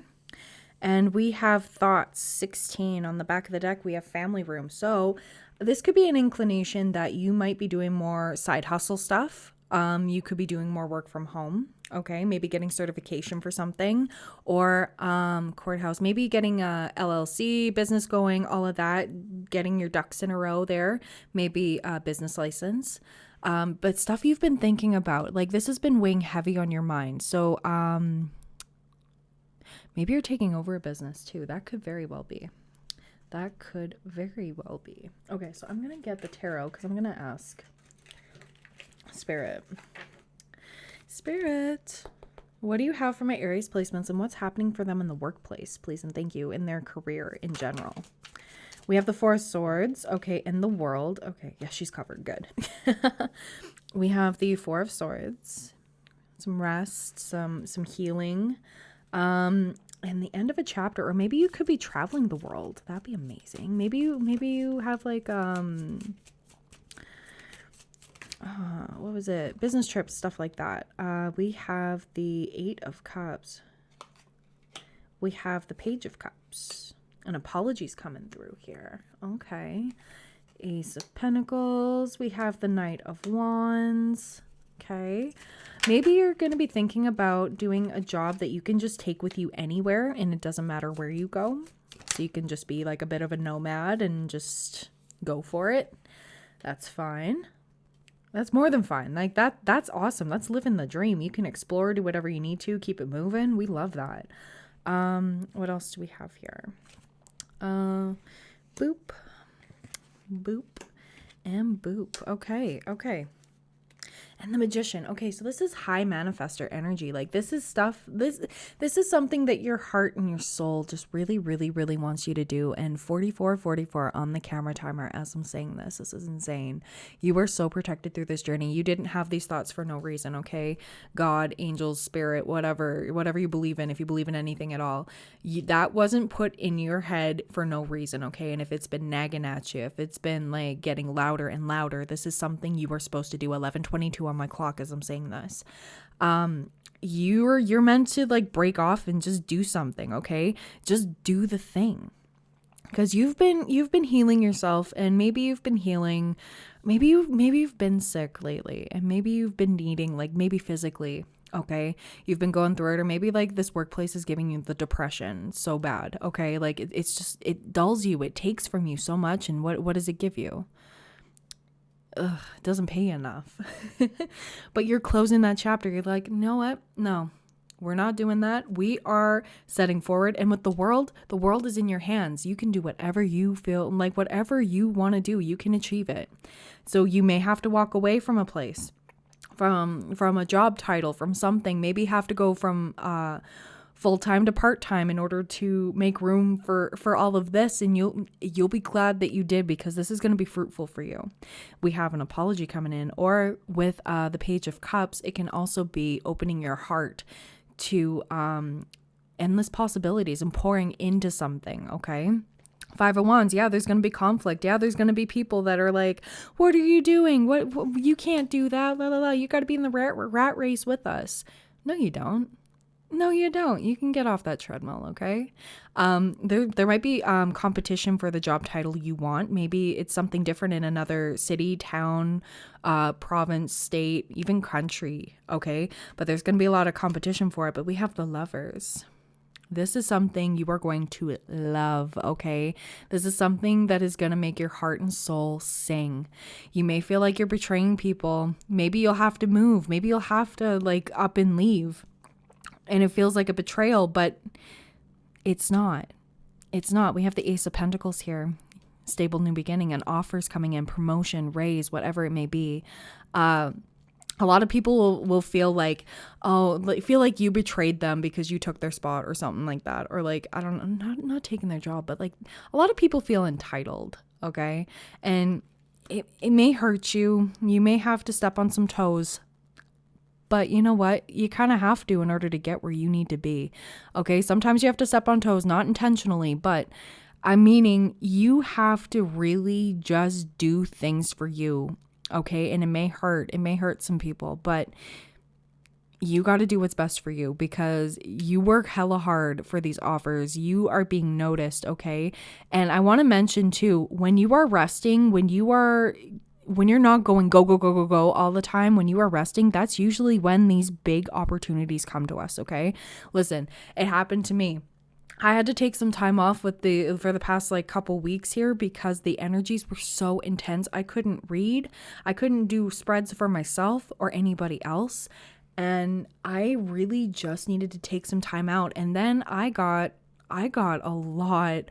Speaker 1: and we have Thoughts 16. On the back of the deck, we have Family Room. So this could be an inclination that you might be doing more side hustle stuff. You could be doing more work from home. Okay, maybe getting certification for something, or Courthouse, maybe getting a LLC business going, all of that, getting your ducks in a row there, maybe a business license, but stuff you've been thinking about, like this has been weighing heavy on your mind. So maybe you're taking over a business too. That could very well be. Okay, so I'm gonna get the tarot because I'm gonna ask Spirit, what do you have for my Aries placements and what's happening for them in the workplace, please and thank you, in their career in general? We have the Four of Swords, okay, in the world. Okay, yeah, she's covered, good. We have the Four of Swords, some rest, some healing, and the end of a chapter, or maybe you could be traveling the world. That'd be amazing. Maybe you have like what was it? Business trips, stuff like that. We have the Eight of Cups. We have the Page of Cups. And apologies coming through here. Okay. Ace of Pentacles. We have the Knight of Wands. Okay. Maybe you're going to be thinking about doing a job that you can just take with you anywhere and it doesn't matter where you go. So you can just be like a bit of a nomad and just go for it. That's fine. That's more than fine. Like that's awesome. That's living the dream. You can explore, do whatever you need to, keep it moving. We love that. What else do we have here? Boop, boop, and boop. Okay. And the Magician. Okay, so this is high manifester energy. Like this is stuff, this is something that your heart and your soul just really, really, really wants you to do. And 44 on the camera timer as I'm saying this. This is insane. You are so protected through this journey. You didn't have these thoughts for no reason, okay? God, angels, spirit, whatever you believe in, if you believe in anything at all, that wasn't put in your head for no reason, okay? And if it's been nagging at you, if it's been like getting louder and louder, this is something you were supposed to do. 11:22 on my clock as I'm saying this. You're meant to like break off and just do something, okay? Just do the thing. Because you've been healing yourself, and maybe you've been healing, maybe you've been sick lately, and maybe you've been needing, like maybe physically, okay? You've been going through it, or maybe like this workplace is giving you the depression so bad, okay? Like it's just, it dulls you, it takes from you so much, and what does it give you? It doesn't pay you enough. But you're closing that chapter. You're like, you know what? No, we're not doing that. We are setting forward. And with the world is in your hands. You can do whatever you feel like, whatever you want to do, you can achieve it. So you may have to walk away from a place, from a job title, from something, maybe have to go from, full-time to part-time in order to make room for all of this, and you'll be glad that you did, because this is going to be fruitful for you. We have an apology coming in, or with the Page of Cups, it can also be opening your heart to endless possibilities and pouring into something, okay? Five of Wands, yeah, there's going to be conflict. Yeah, there's going to be people that are like, what are you doing? What you can't do that. La, la, la. You got to be in the rat race with us. No, you don't. No, you don't. You can get off that treadmill, okay? There might be competition for the job title you want. Maybe it's something different in another city, town, province, state, even country, okay? But there's going to be a lot of competition for it. But we have the Lovers. This is something you are going to love, okay? This is something that is going to make your heart and soul sing. You may feel like you're betraying people. Maybe you'll have to move. Maybe you'll have to like up and leave. And it feels like a betrayal, but it's not. It's not. We have the Ace of Pentacles here. Stable new beginning and offers coming in, promotion, raise, whatever it may be. A lot of people will feel like, feel like you betrayed them because you took their spot or something like that. Or like, I don't know, not taking their job, but like a lot of people feel entitled, okay? And it may hurt you. You may have to step on some toes. But you know what? You kind of have to in order to get where you need to be. Okay, sometimes you have to step on toes, not intentionally, but I'm meaning you have to really just do things for you. Okay, and it may hurt some people, but you got to do what's best for you, because you work hella hard for these offers. You are being noticed, okay? And I want to mention too, when you are resting, when you're not going go all the time, when you are resting, that's usually when these big opportunities come to us, okay? Listen, it happened to me. I had to take some time off for the past like couple weeks here because the energies were so intense. I couldn't read. I couldn't do spreads for myself or anybody else. And I really just needed to take some time out. And then I got a lot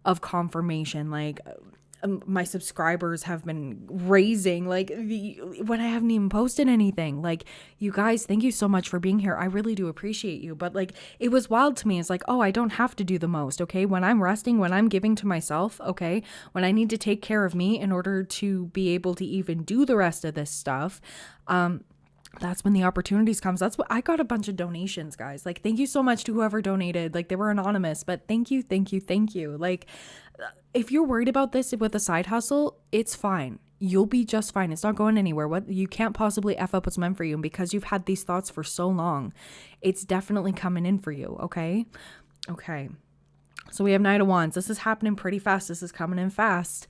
Speaker 1: of confirmation, like my subscribers have been raising, like when I haven't even posted anything. Like, you guys, thank you so much for being here. I really do appreciate you. But like, it was wild to me. It's like, oh, I don't have to do the most. Okay. When I'm resting, when I'm giving to myself, okay, when I need to take care of me in order to be able to even do the rest of this stuff, that's when the opportunities comes. That's what I got. A bunch of donations, guys. Like, thank you so much to whoever donated. Like, they were anonymous, but thank you. Like, if you're worried about this with a side hustle, it's fine. You'll be just fine. It's not going anywhere. What you can't possibly F up what's meant for you. And because you've had these thoughts for so long, it's definitely coming in for you. Okay. So we have Knight of Wands. This is happening pretty fast. This is coming in fast.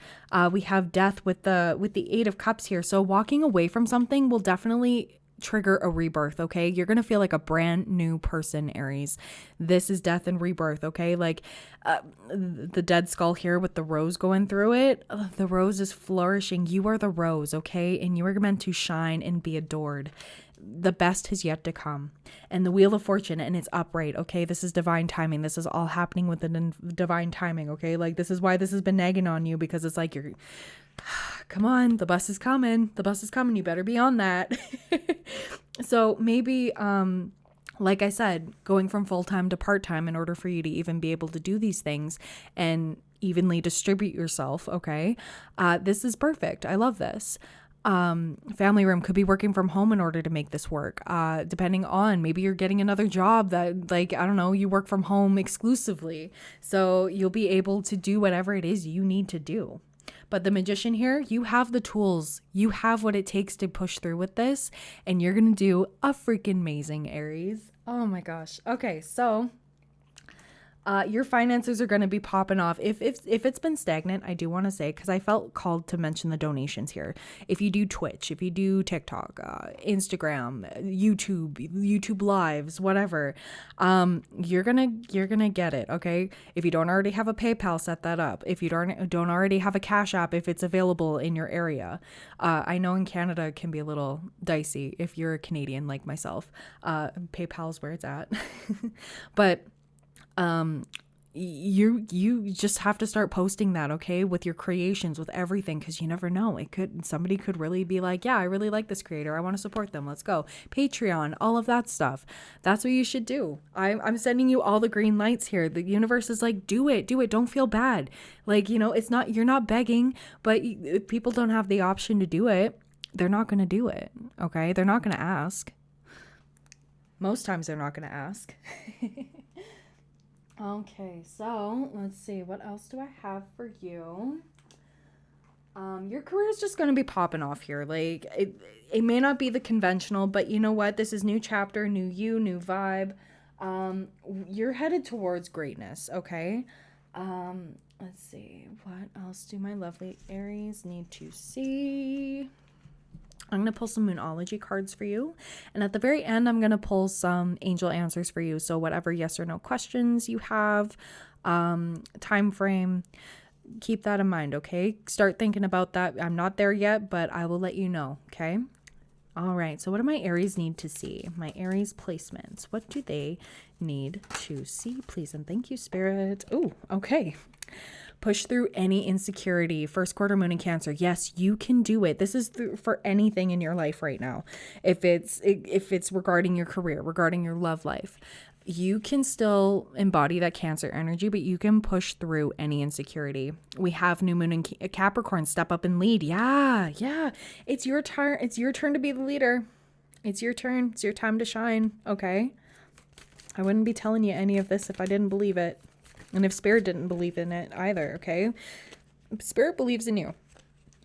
Speaker 1: We have Death with the 8 of Cups here. So walking away from something will definitely trigger a rebirth, okay? You're going to feel like a brand new person, Aries. This is death and rebirth, okay? Like the dead skull here with the rose going through it. The rose is flourishing. You are the rose, okay? And you are meant to shine and be adored. The best has yet to come. And the wheel of fortune, and it's upright, okay? This is divine timing. This is all happening within divine timing, okay? Like, this is why this has been nagging on you, because it's like you're come on, the bus is coming. The bus is coming. You better be on that. So maybe, like I said, going from full-time to part-time in order for you to even be able to do these things and evenly distribute yourself. Okay. This is perfect. I love this. Family room could be working from home in order to make this work. Depending on, maybe you're getting another job that, like, I don't know, you work from home exclusively. So you'll be able to do whatever it is you need to do. But the magician here, you have the tools. You have what it takes to push through with this. And you're going to do a freaking amazing, Aries. Oh my gosh. Okay, so your finances are going to be popping off. If it's been stagnant, I do want to say, because I felt called to mention the donations here. If you do Twitch, if you do TikTok, Instagram, YouTube lives, whatever, you're gonna get it. Okay. If you don't already have a PayPal, set that up. If you don't already have a Cash App, if it's available in your area, I know in Canada it can be a little dicey if you're a Canadian like myself. PayPal is where it's at, but you just have to start posting that, okay, with your creations, with everything, because you never know, somebody could really be like, yeah, I really like this creator, I want to support them, let's go. Patreon, all of that stuff. That's what you should do. I'm sending you all the green lights here. The universe is like, do it, don't feel bad. Like, it's not, you're not begging, but if people don't have the option to do it, they're not going to do it. Okay, they're not going to ask. Most times they're not going to ask. Okay, so let's see. What else do I have for you? Your career is just going to be popping off here. Like, it may not be the conventional, but you know what? This is new chapter, new you, new vibe. You're headed towards greatness, okay? Let's see. What else do my lovely Aries need to see? I'm going to pull some Moonology cards for you. And at the very end, I'm going to pull some angel answers for you. So whatever yes or no questions you have, time frame, keep that in mind, okay? Start thinking about that. I'm not there yet, but I will let you know, okay? All right. So what do my Aries need to see? My Aries placements. What do they need to see, please? And thank you, Spirit. Oh, okay. Push through any insecurity. First quarter moon in Cancer. Yes, you can do it. This is for anything in your life right now. If it's regarding your career, regarding your love life, you can still embody that Cancer energy, but you can push through any insecurity. We have new moon in Capricorn. Step up and lead. Yeah. It's your turn. It's your turn to be the leader. It's your turn. It's your time to shine. Okay. I wouldn't be telling you any of this if I didn't believe it. And if Spirit didn't believe in it either, okay? Spirit believes in you.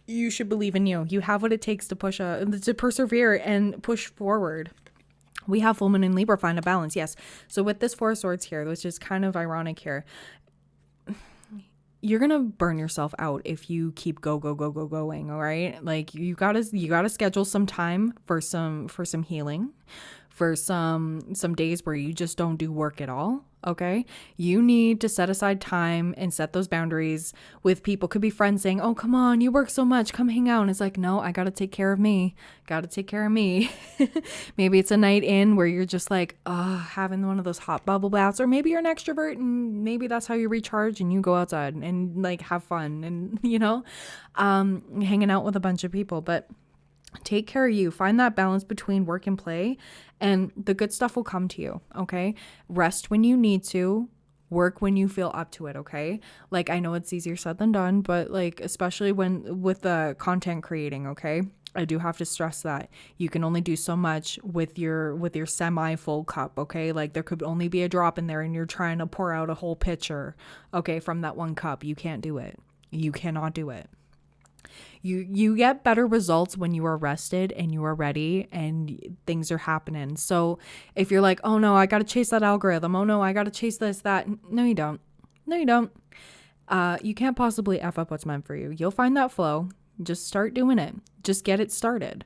Speaker 1: You should believe in you. You have what it takes to to persevere and push forward. We have full moon in Libra, find a balance. Yes. So with this Four of Swords here, which is kind of ironic here, you're going to burn yourself out if you keep going. All right. Like you gotta schedule some time for some healing, for some days where you just don't do work at all. Okay. You need to set aside time and set those boundaries with people. Could be friends saying, oh, come on, you work so much, come hang out. And it's like, no, I got to take care of me. Maybe it's a night in where you're just like, having one of those hot bubble baths, or maybe you're an extrovert and maybe that's how you recharge and you go outside and like have fun and, hanging out with a bunch of people. But take care of you. Find that balance between work and play, and the good stuff will come to you, okay? Rest when you need to, work when you feel up to it, okay? Like, I know it's easier said than done, but like, especially with the content creating, okay? I do have to stress that you can only do so much with your semi-full cup, okay? Like, there could only be a drop in there and you're trying to pour out a whole pitcher, okay, from that one cup. You can't do it. You cannot do it. You get better results when you are rested and you are ready and things are happening. So if you're like, oh no, I got to chase that algorithm. Oh no, I got to chase this, that. No, you don't. You can't possibly F up what's meant for you. You'll find that flow. Just start doing it. Just get it started.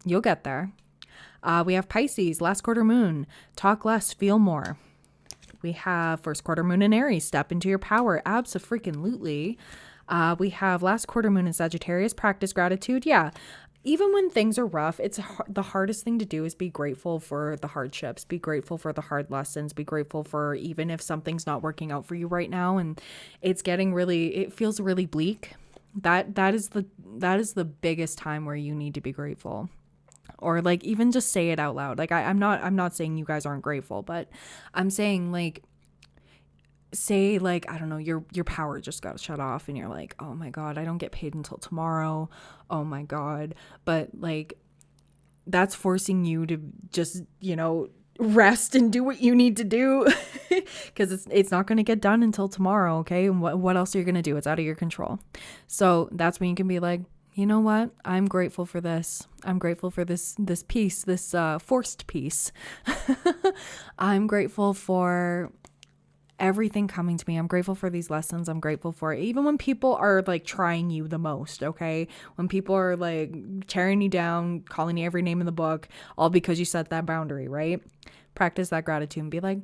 Speaker 1: You'll get there. We have Pisces, last quarter moon, talk less, feel more. We have first quarter moon in Aries, step into your power, abso-freaking-lutely. We have last quarter moon in Sagittarius, practice gratitude. Yeah, even when things are rough, the hardest thing to do is be grateful for the hardships, be grateful for the hard lessons, be grateful for even if something's not working out for you right now and it feels really bleak. That is the biggest time where you need to be grateful. Or like even just say it out loud. Like I'm not saying you guys aren't grateful, but I'm saying like say like, I don't know, your power just got shut off and you're like, oh my God, I don't get paid until tomorrow. Oh my God. But like that's forcing you to just, rest and do what you need to do because it's not going to get done until tomorrow. Okay. And what else are you going to do? It's out of your control. So that's when you can be like, you know what? I'm grateful for this. I'm grateful for this peace, this forced peace. I'm grateful for everything coming to me. I'm grateful for these lessons. I'm grateful for it. Even when people are like trying you the most, okay? When people are like tearing you down, calling you every name in the book, all because you set that boundary, right? Practice that gratitude and be like,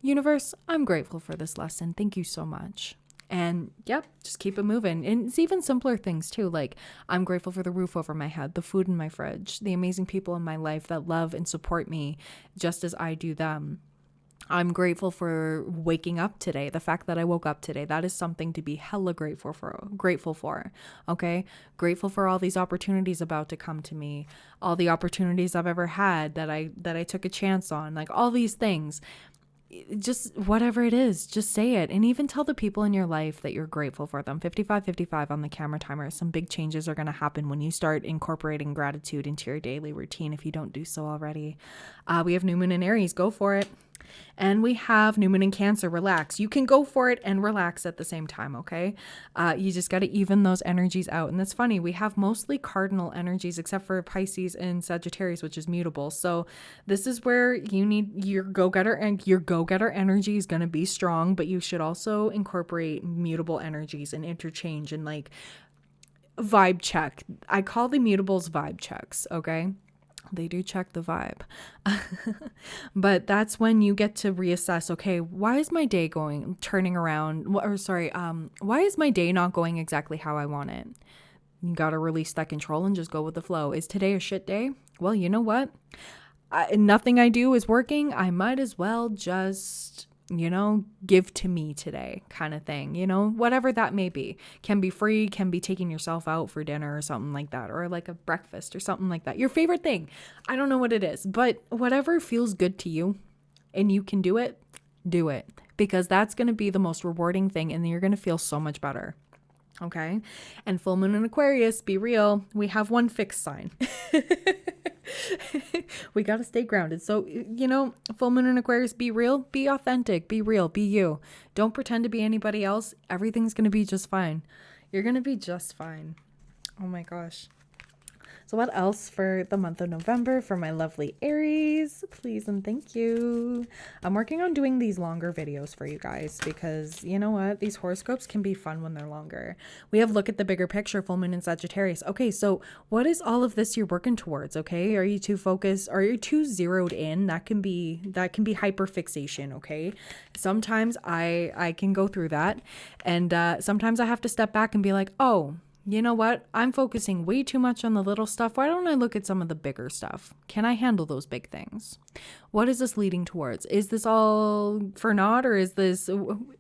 Speaker 1: universe, I'm grateful for this lesson. Thank you so much. And yep, just keep it moving. And it's even simpler things too. Like I'm grateful for the roof over my head, the food in my fridge, the amazing people in my life that love and support me just as I do them. I'm grateful for waking up today. The fact that I woke up today, that is something to be hella grateful for. Okay. Grateful for all these opportunities about to come to me, all the opportunities I've ever had that I took a chance on, like all these things. Just whatever it is, just say it. And even tell the people in your life that you're grateful for them. 55 on the camera timer. Some big changes are going to happen when you start incorporating gratitude into your daily routine if you don't do so already. We have new moon in Aries. Go for it. And we have new moon in Cancer. Relax. You can go for it and relax at the same time, okay? You just got to even those energies out. And that's funny. We have mostly cardinal energies except for Pisces and Sagittarius, which is mutable. So this is where you need your go-getter, and your go-getter energy is going to be strong, but you should also incorporate mutable energies and interchange and like vibe check. I call the mutables vibe checks, okay? They do check the vibe. But that's when you get to reassess, okay, why is my day turning around? Why is my day not going exactly how I want it? You got to release that control and just go with the flow. Is today a shit day? Well, you know what? Nothing I do is working. I might as well just, give to me today kind of thing, whatever that may be. Can be free, can be taking yourself out for dinner or something like that, or like a breakfast or something like that. Your favorite thing. I don't know what it is, but whatever feels good to you and you can do it, because that's going to be the most rewarding thing and you're going to feel so much better. Okay. And full moon in Aquarius, be real. We have one fixed sign. We got to stay grounded. So, full moon in Aquarius, be real, be authentic, be real, be you. Don't pretend to be anybody else. Everything's going to be just fine. You're going to be just fine. Oh my gosh. So what else for the month of November for my lovely Aries? Please and thank you. I'm working on doing these longer videos for you guys because you know what? These horoscopes can be fun when they're longer. We have look at the bigger picture, full moon in Sagittarius. Okay, so what is all of this you're working towards? Okay, are you too focused? Are you too zeroed in? That can be hyperfixation. Okay, sometimes I can go through that, and sometimes I have to step back and be like, oh, you know what? I'm focusing way too much on the little stuff. Why don't I look at some of the bigger stuff? Can I handle those big things? What is this leading towards? Is this all for naught, or is this...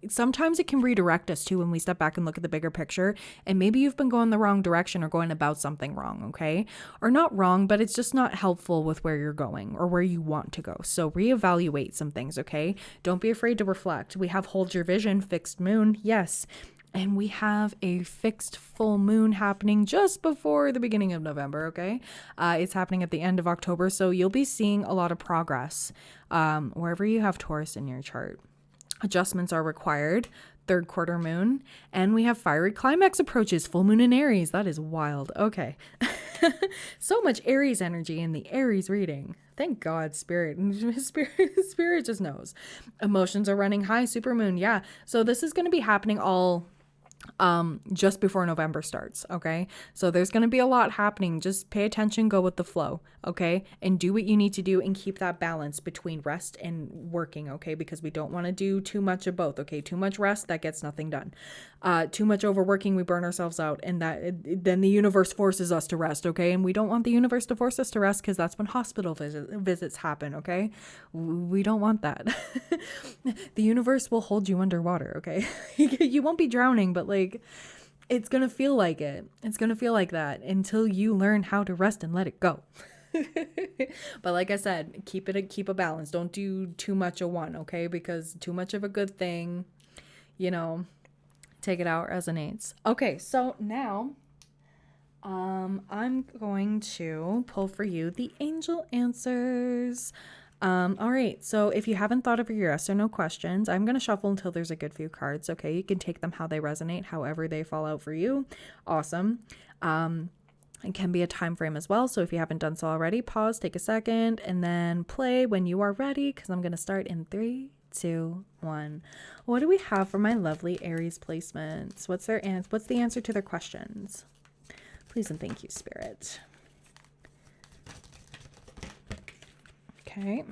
Speaker 1: Sometimes it can redirect us too when we step back and look at the bigger picture, and maybe you've been going the wrong direction or going about something wrong, okay? Or not wrong, but it's just not helpful with where you're going or where you want to go. So reevaluate some things, okay? Don't be afraid to reflect. We have hold your vision, fixed moon. Yes. And we have a fixed full moon happening just before the beginning of November, okay? It's happening at the end of October, so you'll be seeing a lot of progress wherever you have Taurus in your chart. Adjustments are required. Third quarter moon. And we have fiery climax approaches. Full moon in Aries. That is wild. Okay. So much Aries energy in the Aries reading. Thank God, Spirit just knows. Emotions are running high. Supermoon. Yeah. So this is going to be happening all just before November starts, okay? So there's going to be a lot happening. Just pay attention, go with the flow, okay? And do what you need to do and keep that balance between rest and working, okay? Because we don't want to do too much of both, okay? Too much rest, that gets nothing done. Too much overworking, we burn ourselves out, and then the universe forces us to rest, okay? And we don't want the universe to force us to rest, because that's when hospital visits happen, okay? We don't want that. The universe will hold you underwater, okay? You won't be drowning, but like, it's gonna feel like it. It's gonna feel like that until you learn how to rest and let it go. But like I said, keep a balance. Don't do too much of one, okay? Because too much of a good thing, take it out, resonates. Okay, so now I'm going to pull for you the angel answers. All right, so if you haven't thought of your yes or no questions, I'm going to shuffle until there's a good few cards, okay? You can take them how they resonate, however they fall out for you. Awesome. It can be a time frame as well, so if you haven't done so already, pause, take a second, and then play when you are ready, because I'm going to start in 3, 2, 1. What do we have for my lovely Aries placements? What's the answer to their questions? Please and thank you, Spirit. Okay.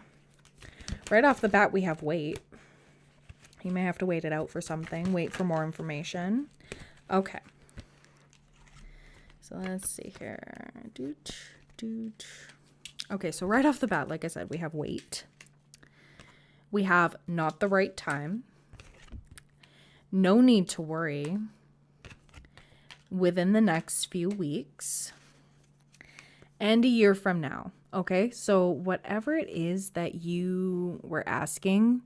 Speaker 1: Right off the bat, we have Waite. You may have to wait it out for something. Wait for more information. Okay. So let's see here. Okay, so right off the bat, like I said, we have Waite. We have not the right time. No need to worry. Within the next few weeks. And a year from now. Okay, so whatever it is that you were asking,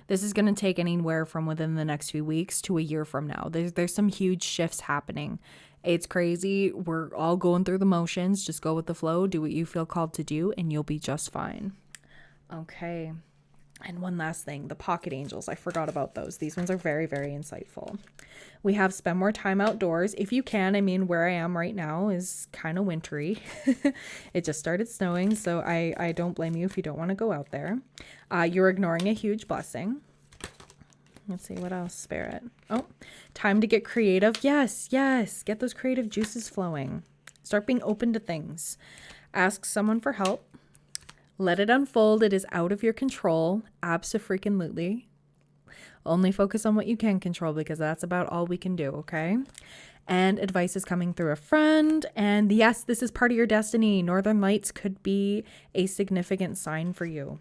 Speaker 1: this is going to take anywhere from within the next few weeks to a year from now. There's some huge shifts happening. It's crazy. We're all going through the motions. Just go with the flow. Do what you feel called to do, and you'll be just fine. Okay. And one last thing, the pocket angels. I forgot about those. These ones are very, very insightful. We have spend more time outdoors if you can. I mean, where I am right now is kind of wintry. It just started snowing, so I don't blame you if you don't want to go out there. You're ignoring a huge blessing. Let's see, what else, Spirit? Oh, time to get creative. Yes. Get those creative juices flowing. Start being open to things. Ask someone for help. Let it unfold. It is out of your control. Abso-freaking-lutely. Only focus on what you can control, because that's about all we can do, okay? And advice is coming through a friend. And yes, this is part of your destiny. Northern Lights could be a significant sign for you.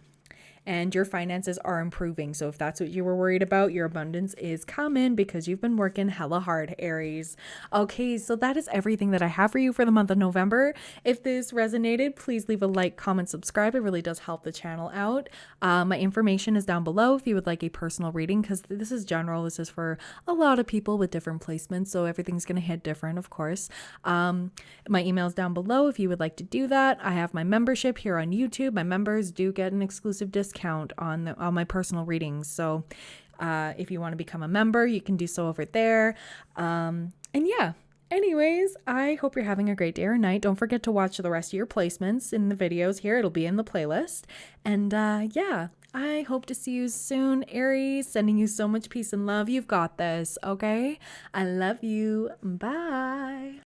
Speaker 1: And your finances are improving. So if that's what you were worried about, your abundance is coming because you've been working hella hard, Aries. Okay, so that is everything that I have for you for the month of November. If this resonated, please leave a like, comment, subscribe. It really does help the channel out. My information is down below if you would like a personal reading, because this is general. This is for a lot of people with different placements, so everything's going to hit different, of course. My email is down below if you would like to do that. I have my membership here on YouTube. My members do get an exclusive discount on my personal readings. So if you want to become a member, you can do so over there. And yeah, anyways, I hope you're having a great day or night. Don't forget to watch the rest of your placements in the videos here. It'll be in the playlist. And yeah, I hope to see you soon, Aries. Sending you so much peace and love. You've got this, okay? I love you. Bye.